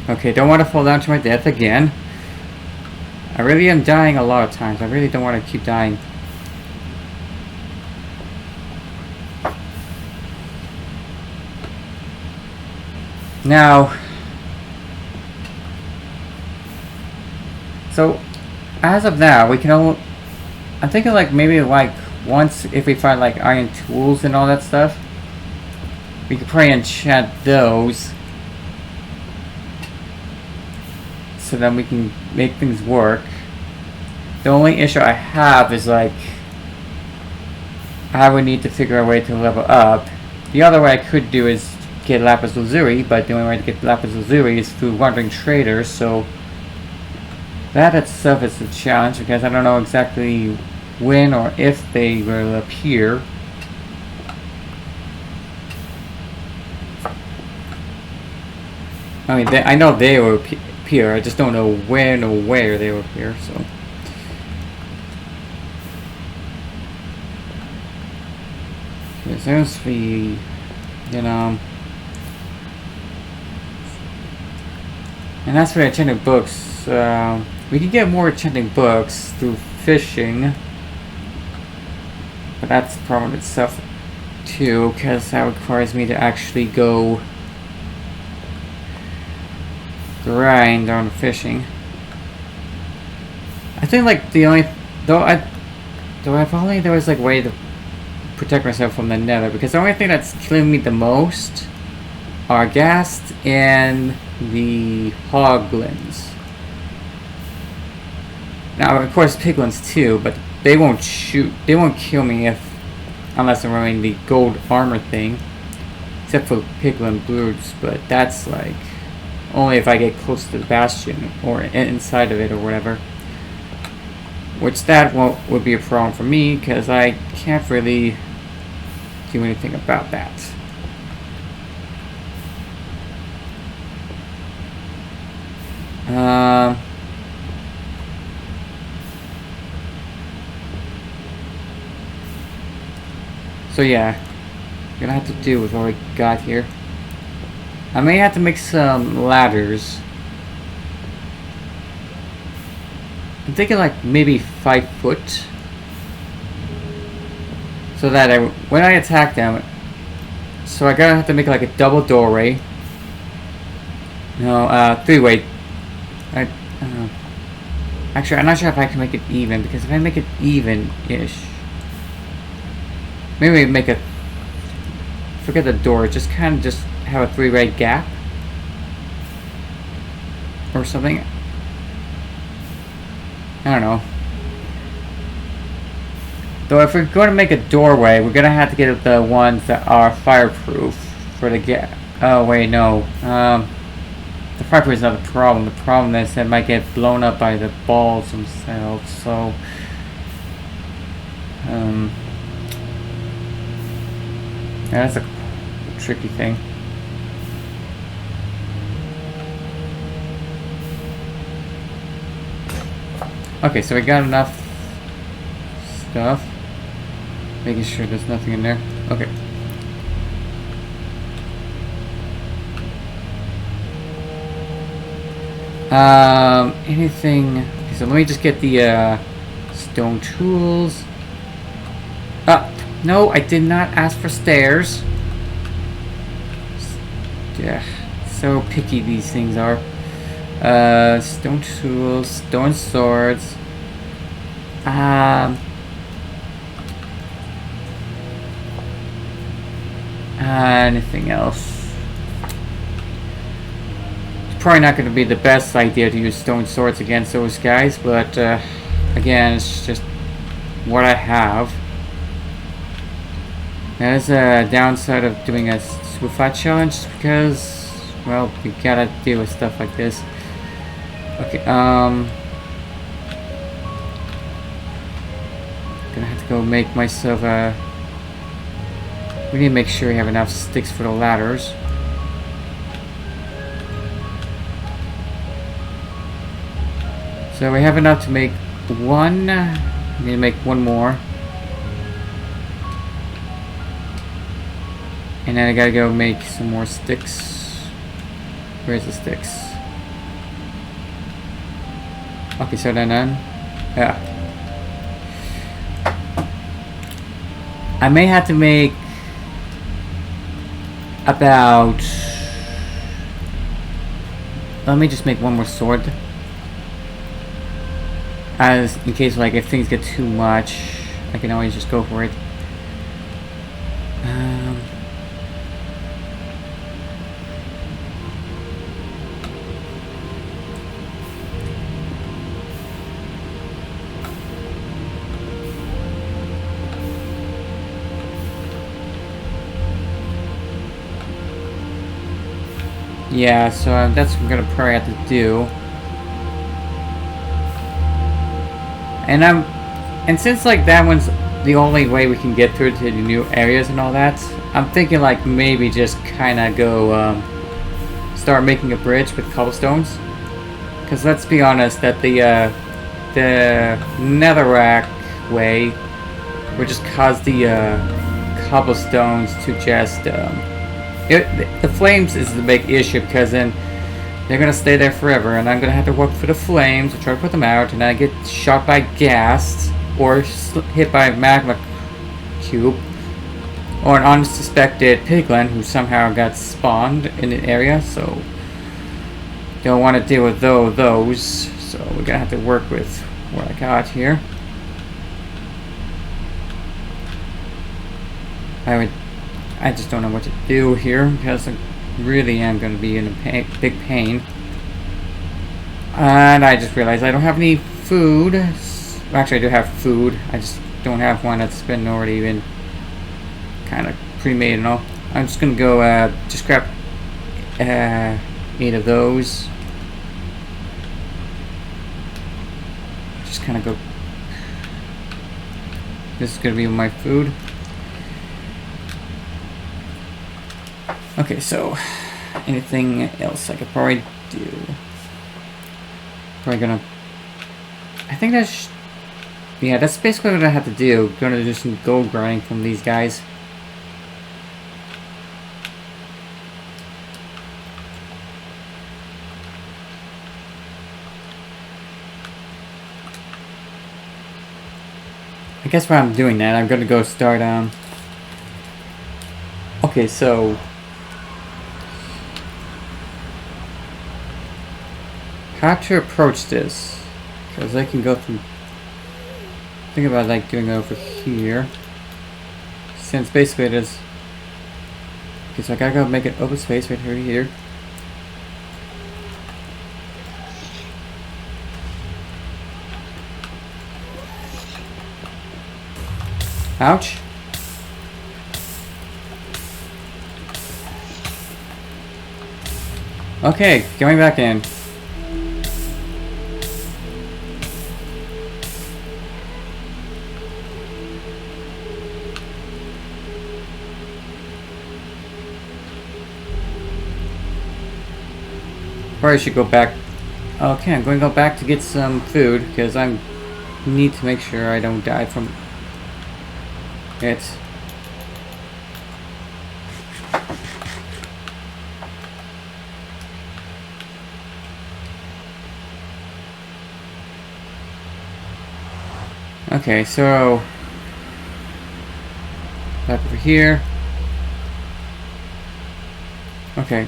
Okay, don't want to fall down to my death again. I really am dying a lot of times. I really don't want to keep dying. Now, so as of now, we can only, I'm thinking like maybe like once if we find like iron tools and all that stuff, we could probably enchant those, so then we can make things work. The only issue I have is like I would need to figure a way to level up. The other way I could do is get lapis lazuli, but the only way to get lapis lazuli is through wandering traders, so that itself is a challenge because I don't know exactly when or if they will appear. I mean, I know they will appear, I just don't know when or where they will appear, so. Okay, so as we, you know, and as for the enchanting books, we can get more enchanting books through fishing, but that's the problem itself too, because that requires me to actually go grind on fishing. I think like the only though if only there was like a way to protect myself from the nether, because the only thing that's killing me the most are ghast and the hoglins. Now of course piglins too, but they won't kill me unless I'm wearing the gold armor thing. Except for piglin broods, but that's like only if I get close to the bastion or inside of it or whatever. Which that would be a problem for me, because I can't really do anything about that. So yeah, I'm gonna have to do with what I got here. I may have to make some ladders. I'm thinking like maybe 5 foot, so that when I attack them, so I gotta have to make like a double doorway. No, 3-way. Actually, I'm not sure if I can make it even, because if I make it even-ish, maybe make a. Forget the door. Just kind of just have a 3-way gap or something. I don't know. Though if we're going to make a doorway, we're going to have to get the ones that are fireproof for the gap. Oh wait, no. The fireproof is not the problem. The problem is that it might get blown up by the balls themselves. So, yeah, that's a tricky thing. Okay, so we got enough stuff. Making sure there's nothing in there. Okay. Anything. Okay, so let me just get the stone tools. No, I did not ask for stairs. Yeah, so picky these things are. Stone tools, stone swords. Anything else? It's probably not going to be the best idea to use stone swords against those guys, but again, it's just what I have. That is a downside of doing a Superflat challenge, because, well, you gotta deal with stuff like this. Okay, gonna have to go make myself a. We need to make sure we have enough sticks for the ladders. So we have enough to make one. We need to make one more. And then I gotta go make some more sticks. Where's the sticks? Okay, so then, yeah. I may have to make about. Let me just make one more sword. As in case, like, if things get too much, I can always just go for it. Yeah, so that's what I'm gonna probably have to do. And since like that one's the only way we can get through to the new areas and all that, I'm thinking like maybe just kind of go start making a bridge with cobblestones. Because let's be honest, that the netherrack way would just cause the cobblestones to just the flames is the big issue, because then they're gonna stay there forever, and I'm gonna have to work for the flames to try to put them out, and I get shot by ghast or hit by a magma cube or an unsuspected piglin who somehow got spawned in the area. So don't want to deal with those, so we're gonna have to work with what I got here. I just don't know what to do here because I really am going to be in a big pain. And I just realized I don't have any food. Actually, I do have food. I just don't have one that's been already been kind of pre-made and all. I'm just going to go just grab 8 of those. Just kind of go. This is going to be my food. Okay, so anything else I could probably do? Probably gonna. I think that's. Yeah, that's basically what I have to do. Gonna do some gold grinding from these guys. I guess while I'm doing that, I'm gonna go start. Okay, so. How to approach this, because I can go through. Think about like doing it over here, since basically it is. Okay, so I gotta go make an open space right here. Ouch. Okay, going back in. Probably should go back. Okay, I'm going to go back to get some food because I need to make sure I don't die from it. Okay, so back over here. Okay.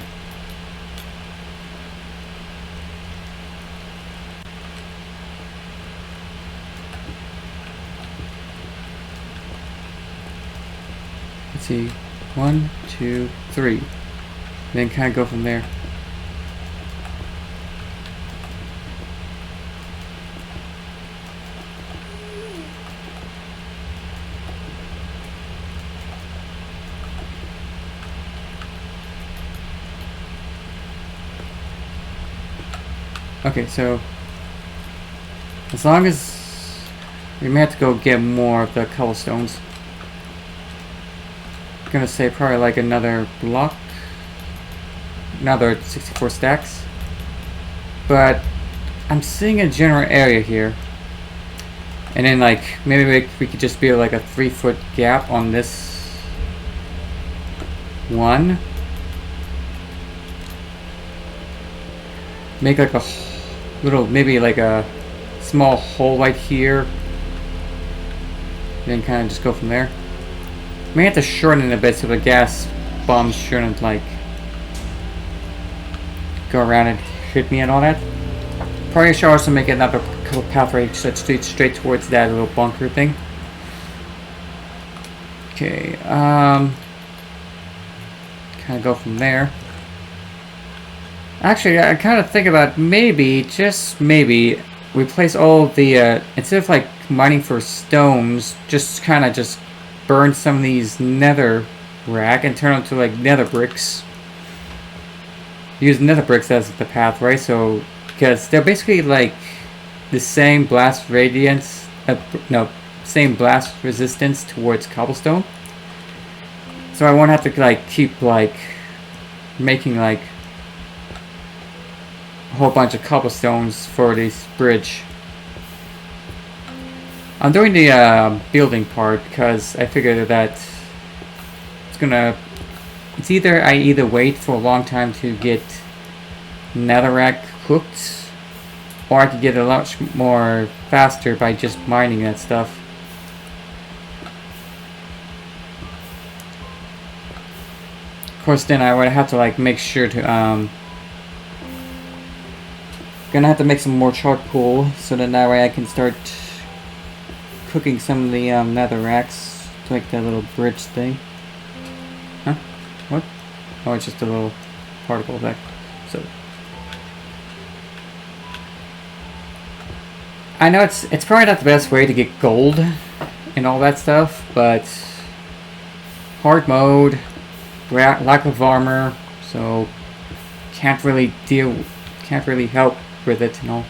Let's see, 1, 2, 3. Then kind of go from there. Okay, so as long as we may have to go get more of the cobblestones. I'm gonna say probably like another block, another 64 stacks. But I'm seeing a general area here, and then like maybe we could just be like a 3-foot gap on this one. Make like a little, maybe like a small hole right here. Then kind of just go from there. May have to shorten it a bit so the gas bombs shouldn't like go around and hit me and all that. Probably should also make another couple pathways so it's straight towards that little bunker thing. Okay, kind of go from there. Actually, I kind of think about maybe, just maybe, replace all the, instead of like mining for stones, just kind of just burn some of these nether rack and turn them to like nether bricks. Use nether bricks as the path, right? So, because they're basically like the same blast radiance, no, same blast resistance towards cobblestone. So I won't have to like keep like making like a whole bunch of cobblestones for this bridge. I'm doing the building part because I figured that it's either I either wait for a long time to get netherrack cooked, or I could get a lot more faster by just mining that stuff. Of course, then I would have to like make sure to Gonna have to make some more charcoal so that way I can start cooking some of the netherracks to make that little bridge thing. Huh? What? Oh, it's just a little particle effect. So I know it's probably not the best way to get gold and all that stuff, but hard mode, lack of armor, so can't really help with it and all.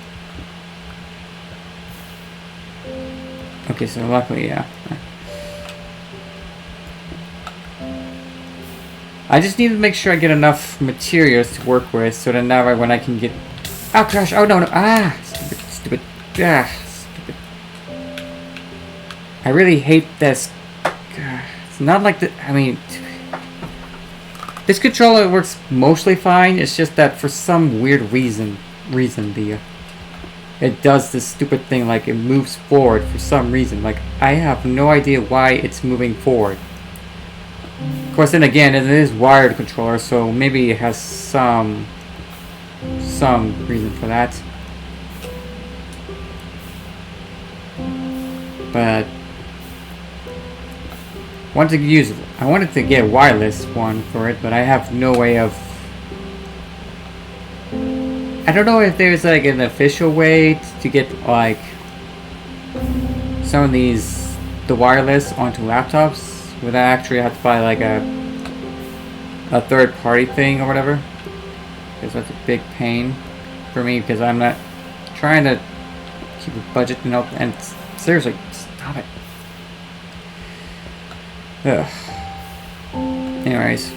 Okay, so luckily, yeah. I just need to make sure I get enough materials to work with, so that now when I can get... Oh gosh, oh no, ah! Stupid. Ah, stupid. I really hate this. It's not like the... I mean... This controller works mostly fine, it's just that for some weird reason it does this stupid thing, like it moves forward for some reason. Like, I have no idea why it's moving forward. Of course, then again, it is wired controller, so maybe it has some reason for that. But I wanted to get a wireless one for it, but I have no way of... I don't know if there's like an official way to get like some of the wireless onto laptops without actually have to buy like a third party thing or whatever, because that's a big pain for me, because I'm not trying to keep a budget, you know, and seriously, stop it. Ugh. Anyways,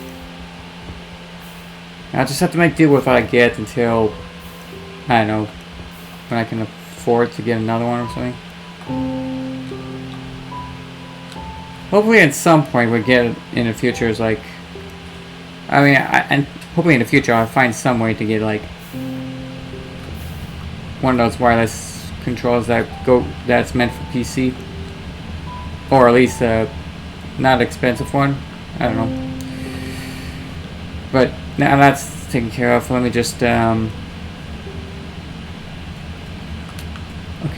I'll just have to make deal with what I get until, I don't know, when I can afford to get another one or something. Hopefully at some point we'll get it in the future is like, I mean, and hopefully in the future I'll find some way to get like one of those wireless controls that's meant for PC, or at least not expensive one. I don't know. But now that's taken care of. Let me just okay,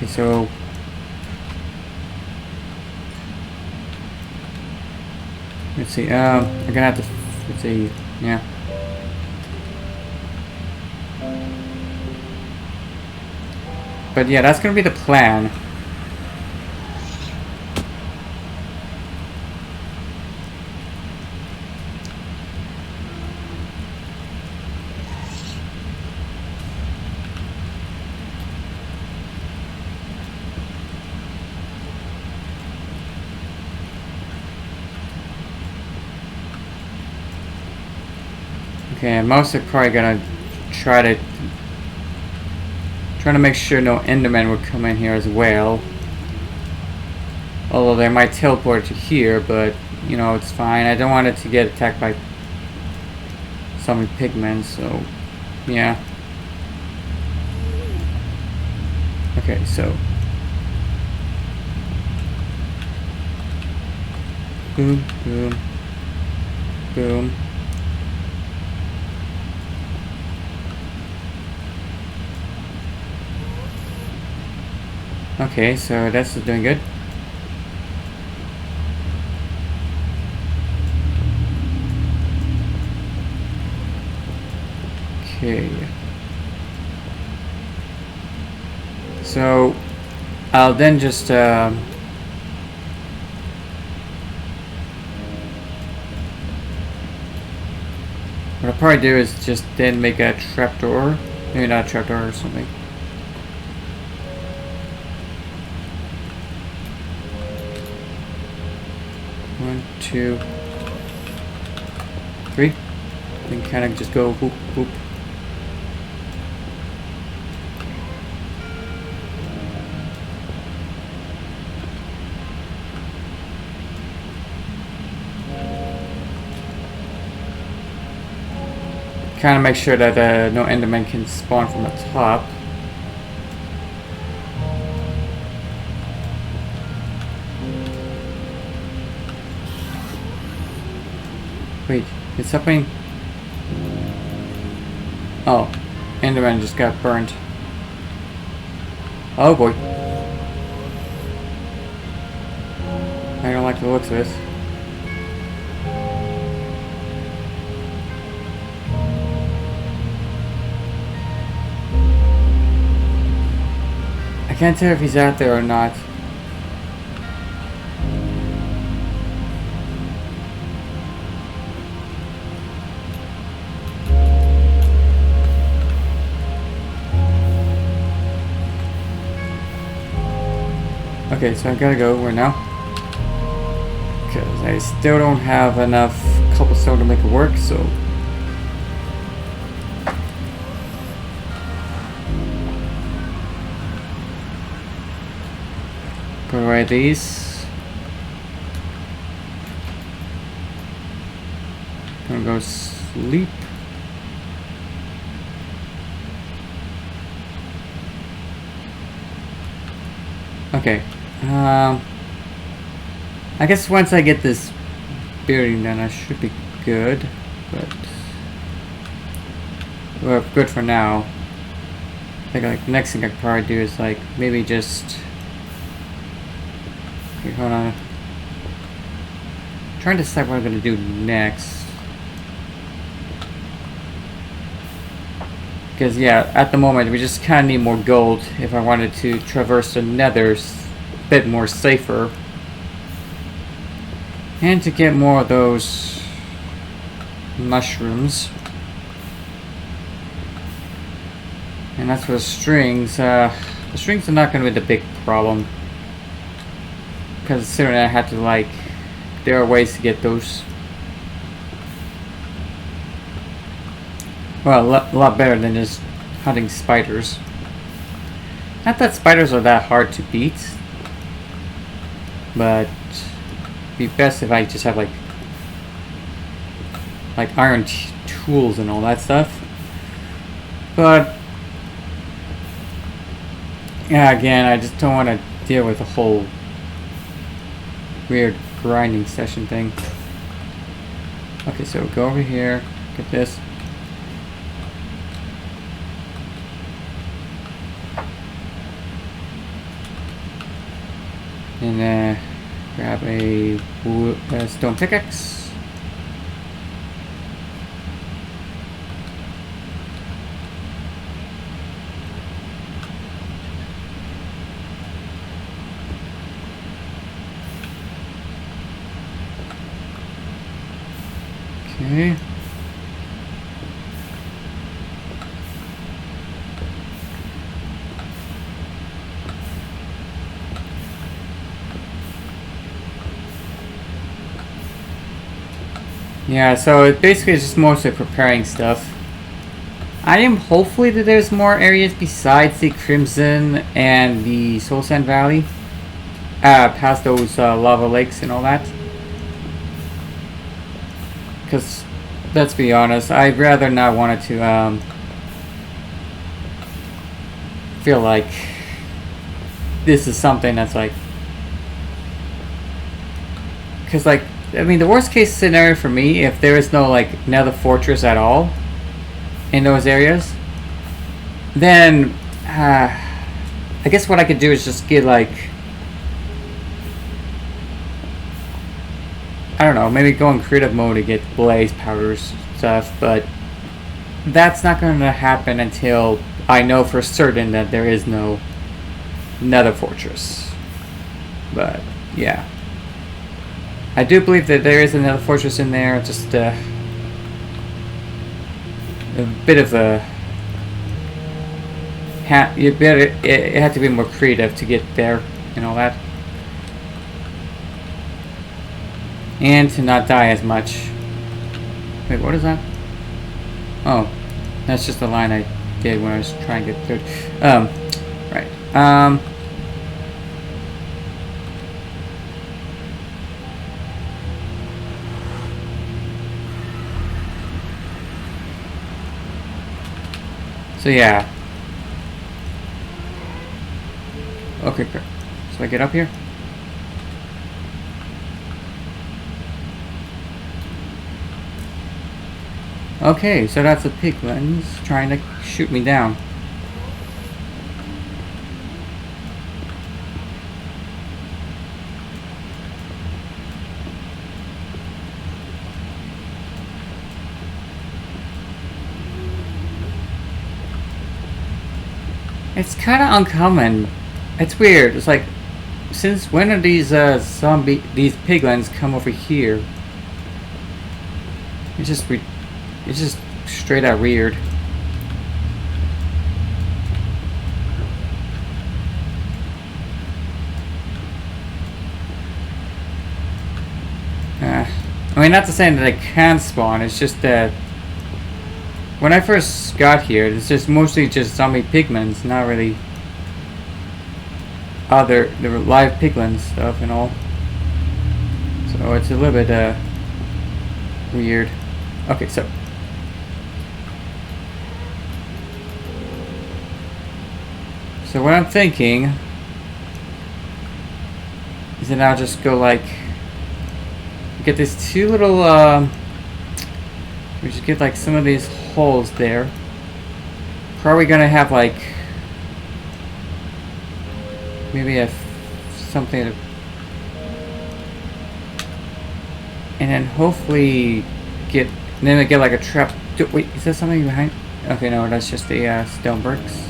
so let's see. We're gonna have to, let's see. Yeah. But yeah, that's gonna be the plan. Okay, I'm also probably gonna try to make sure no Endermen would come in here as well. Although they might teleport to here, but you know, it's fine. I don't want it to get attacked by some pigmen, so yeah. Okay, so boom, boom, boom. Okay, so that's doing good. Okay. So I'll then just what I'll probably do is just then make a trapdoor. Maybe not a trapdoor or something. One, two, three. And kind of just go whoop, whoop. Kind of make sure that no Enderman can spawn from the top. Wait, it's something. Oh, Enderman just got burned. Oh boy. I don't like the looks of this. I can't tell if he's out there or not. Okay, so I gotta go. Where now? Because I still don't have enough cobblestone to make it work, so... Put away these. Gonna go sleep. Okay. I guess once I get this building done, I should be good. But we're good for now. I think like the next thing I could probably do is like maybe just. Okay, hold on. I'm trying to decide what I'm gonna do next. Because yeah, at the moment we just kind of need more gold if I wanted to traverse the nether a bit more safer. And to get more of those mushrooms. And that's for the strings. The strings are not going to be the big problem. Because considering I had to like... There are ways to get those. Well, a lot better than just hunting spiders. Not that spiders are that hard to beat. But... It'd be best if I just have like iron tools and all that stuff. But... Yeah, again, I just don't want to deal with the whole... weird grinding session thing. Okay, so go over here. Get this. And grab a stone pickaxe. Okay. Yeah, so it basically is just mostly preparing stuff. I am hopefully that there's more areas besides the Crimson and the Soul Sand Valley. Past those lava lakes and all that. Because, let's be honest, I'd rather not want it to feel like this is something that's like... Because like, I mean, the worst case scenario for me, if there is no like nether fortress at all in those areas, then I guess what I could do is just get like, I don't know, maybe go in creative mode to get blaze powders stuff, but that's not going to happen until I know for certain that there is no nether fortress. But yeah, I do believe that there is another fortress in there, just a bit of a... it had to be more creative to get there and all that. And to not die as much. Wait, what is that? Oh, that's just the line I did when I was trying to get through. Right. So yeah. Okay, great. So I get up here. Okay, so that's a piglins trying to shoot me down. It's kind of uncommon. It's weird. It's like, since when are these these piglins come over here? It's just straight out weird. I mean, not to say that they can spawn. It's just that when I first got here, it's just mostly just zombie pigments, not really the live piglin stuff and all. So it's a little bit weird. Okay, so what I'm thinking is that I'll just go like get these two little we just get like some of these holes there. Probably gonna have like maybe something to, and then hopefully get like a trap. Wait, is there something behind? Okay, no, that's just the stone blocks.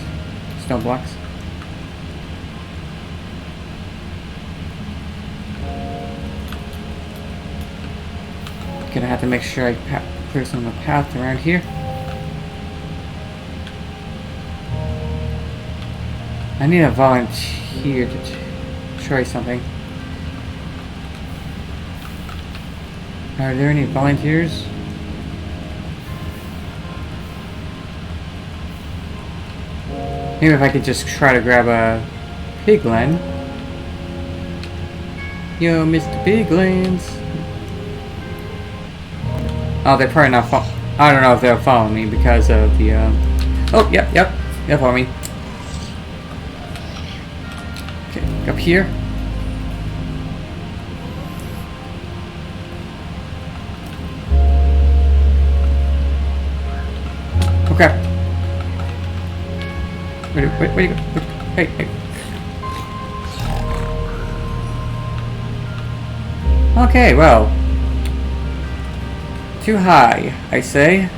Gonna have to make sure I clear some of the path around here. I need a volunteer to try something. Are there any volunteers? Maybe if I could just try to grab a piglin. Yo, Mr. Piglins. Oh, they're probably not I don't know if they'll follow me because of the, Oh, yep, they'll follow me. Okay, up here. Okay. Where do you go? Hey. Okay, well. Too high, I say.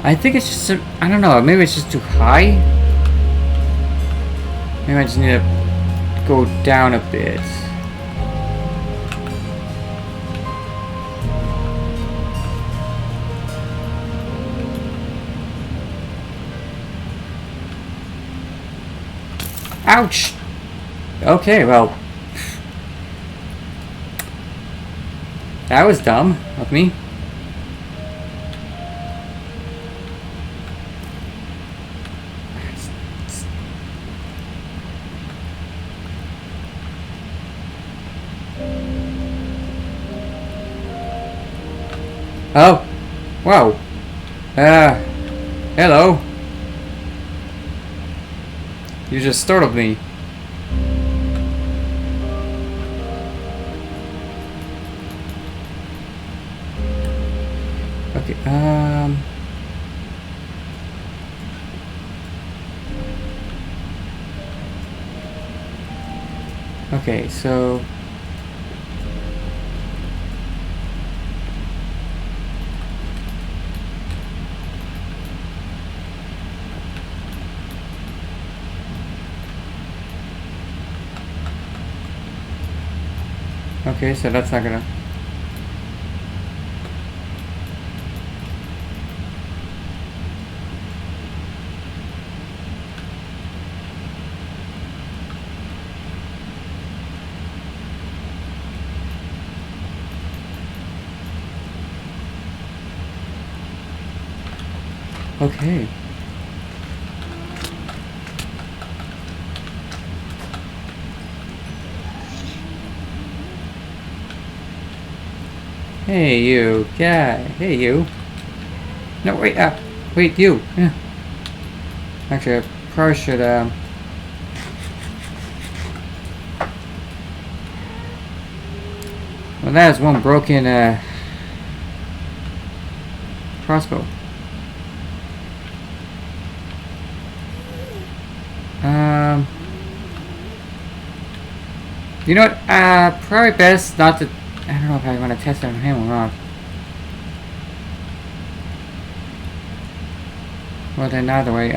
I think it's just, I don't know, maybe it's just too high? Maybe I just need to go down a bit. Ouch! Okay, well. That was dumb of me. Oh, wow. Hello. You just startled me. Okay, okay, so that's not gonna. Okay. Hey, you guy. Hey, you. No, wait. Wait, you. Yeah. Actually, I probably should. Well, that is one broken crossbow. You know what? Probably best not to. I don't know if I want to test it on him or not. Well, then either way,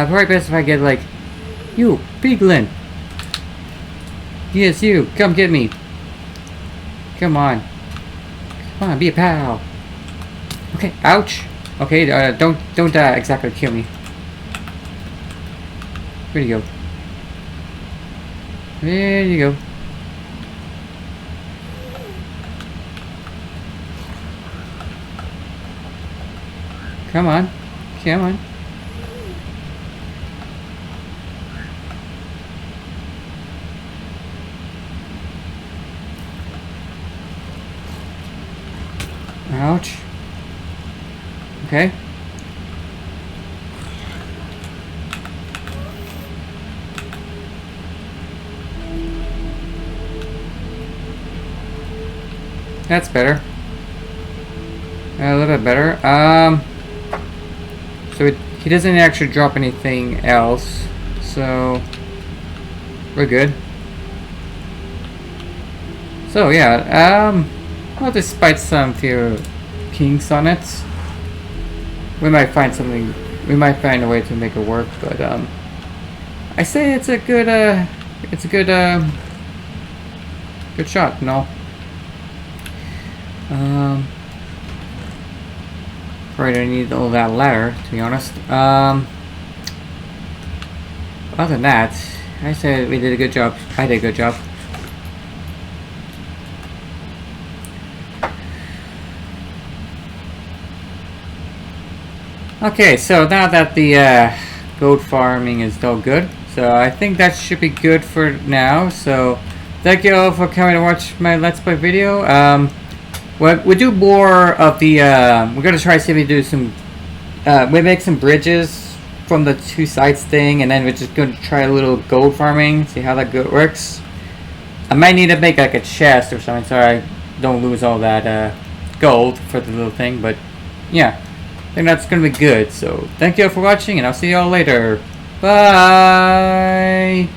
probably best if I get like, you, Piglin. Yes, you, come get me. Come on. Come on, be a pal. Okay, ouch. Okay, don't exactly kill me. Where'd you go? There you go. Come on. Come on. Ouch. Okay. That's better. A little bit better. So he doesn't actually drop anything else, so we're good. So yeah, well, despite some few kinks on it, we might find something. We might find a way to make it work. But I say it's a good, good shot. No. Probably don't need all that ladder, to be honest. Other than that, I said we did a good job. I did a good job. Okay, so now that the gold farming is all good, so I think that should be good for now. So thank you all for coming to watch my Let's Play video. We do more of the, we're going to try to see if we do some, we make some bridges from the two sides thing, and then we're just going to try a little gold farming, see how that works. I might need to make like a chest or something so I don't lose all that gold for the little thing, but yeah, I think that's going to be good. So thank you all for watching, and I'll see you all later. Bye!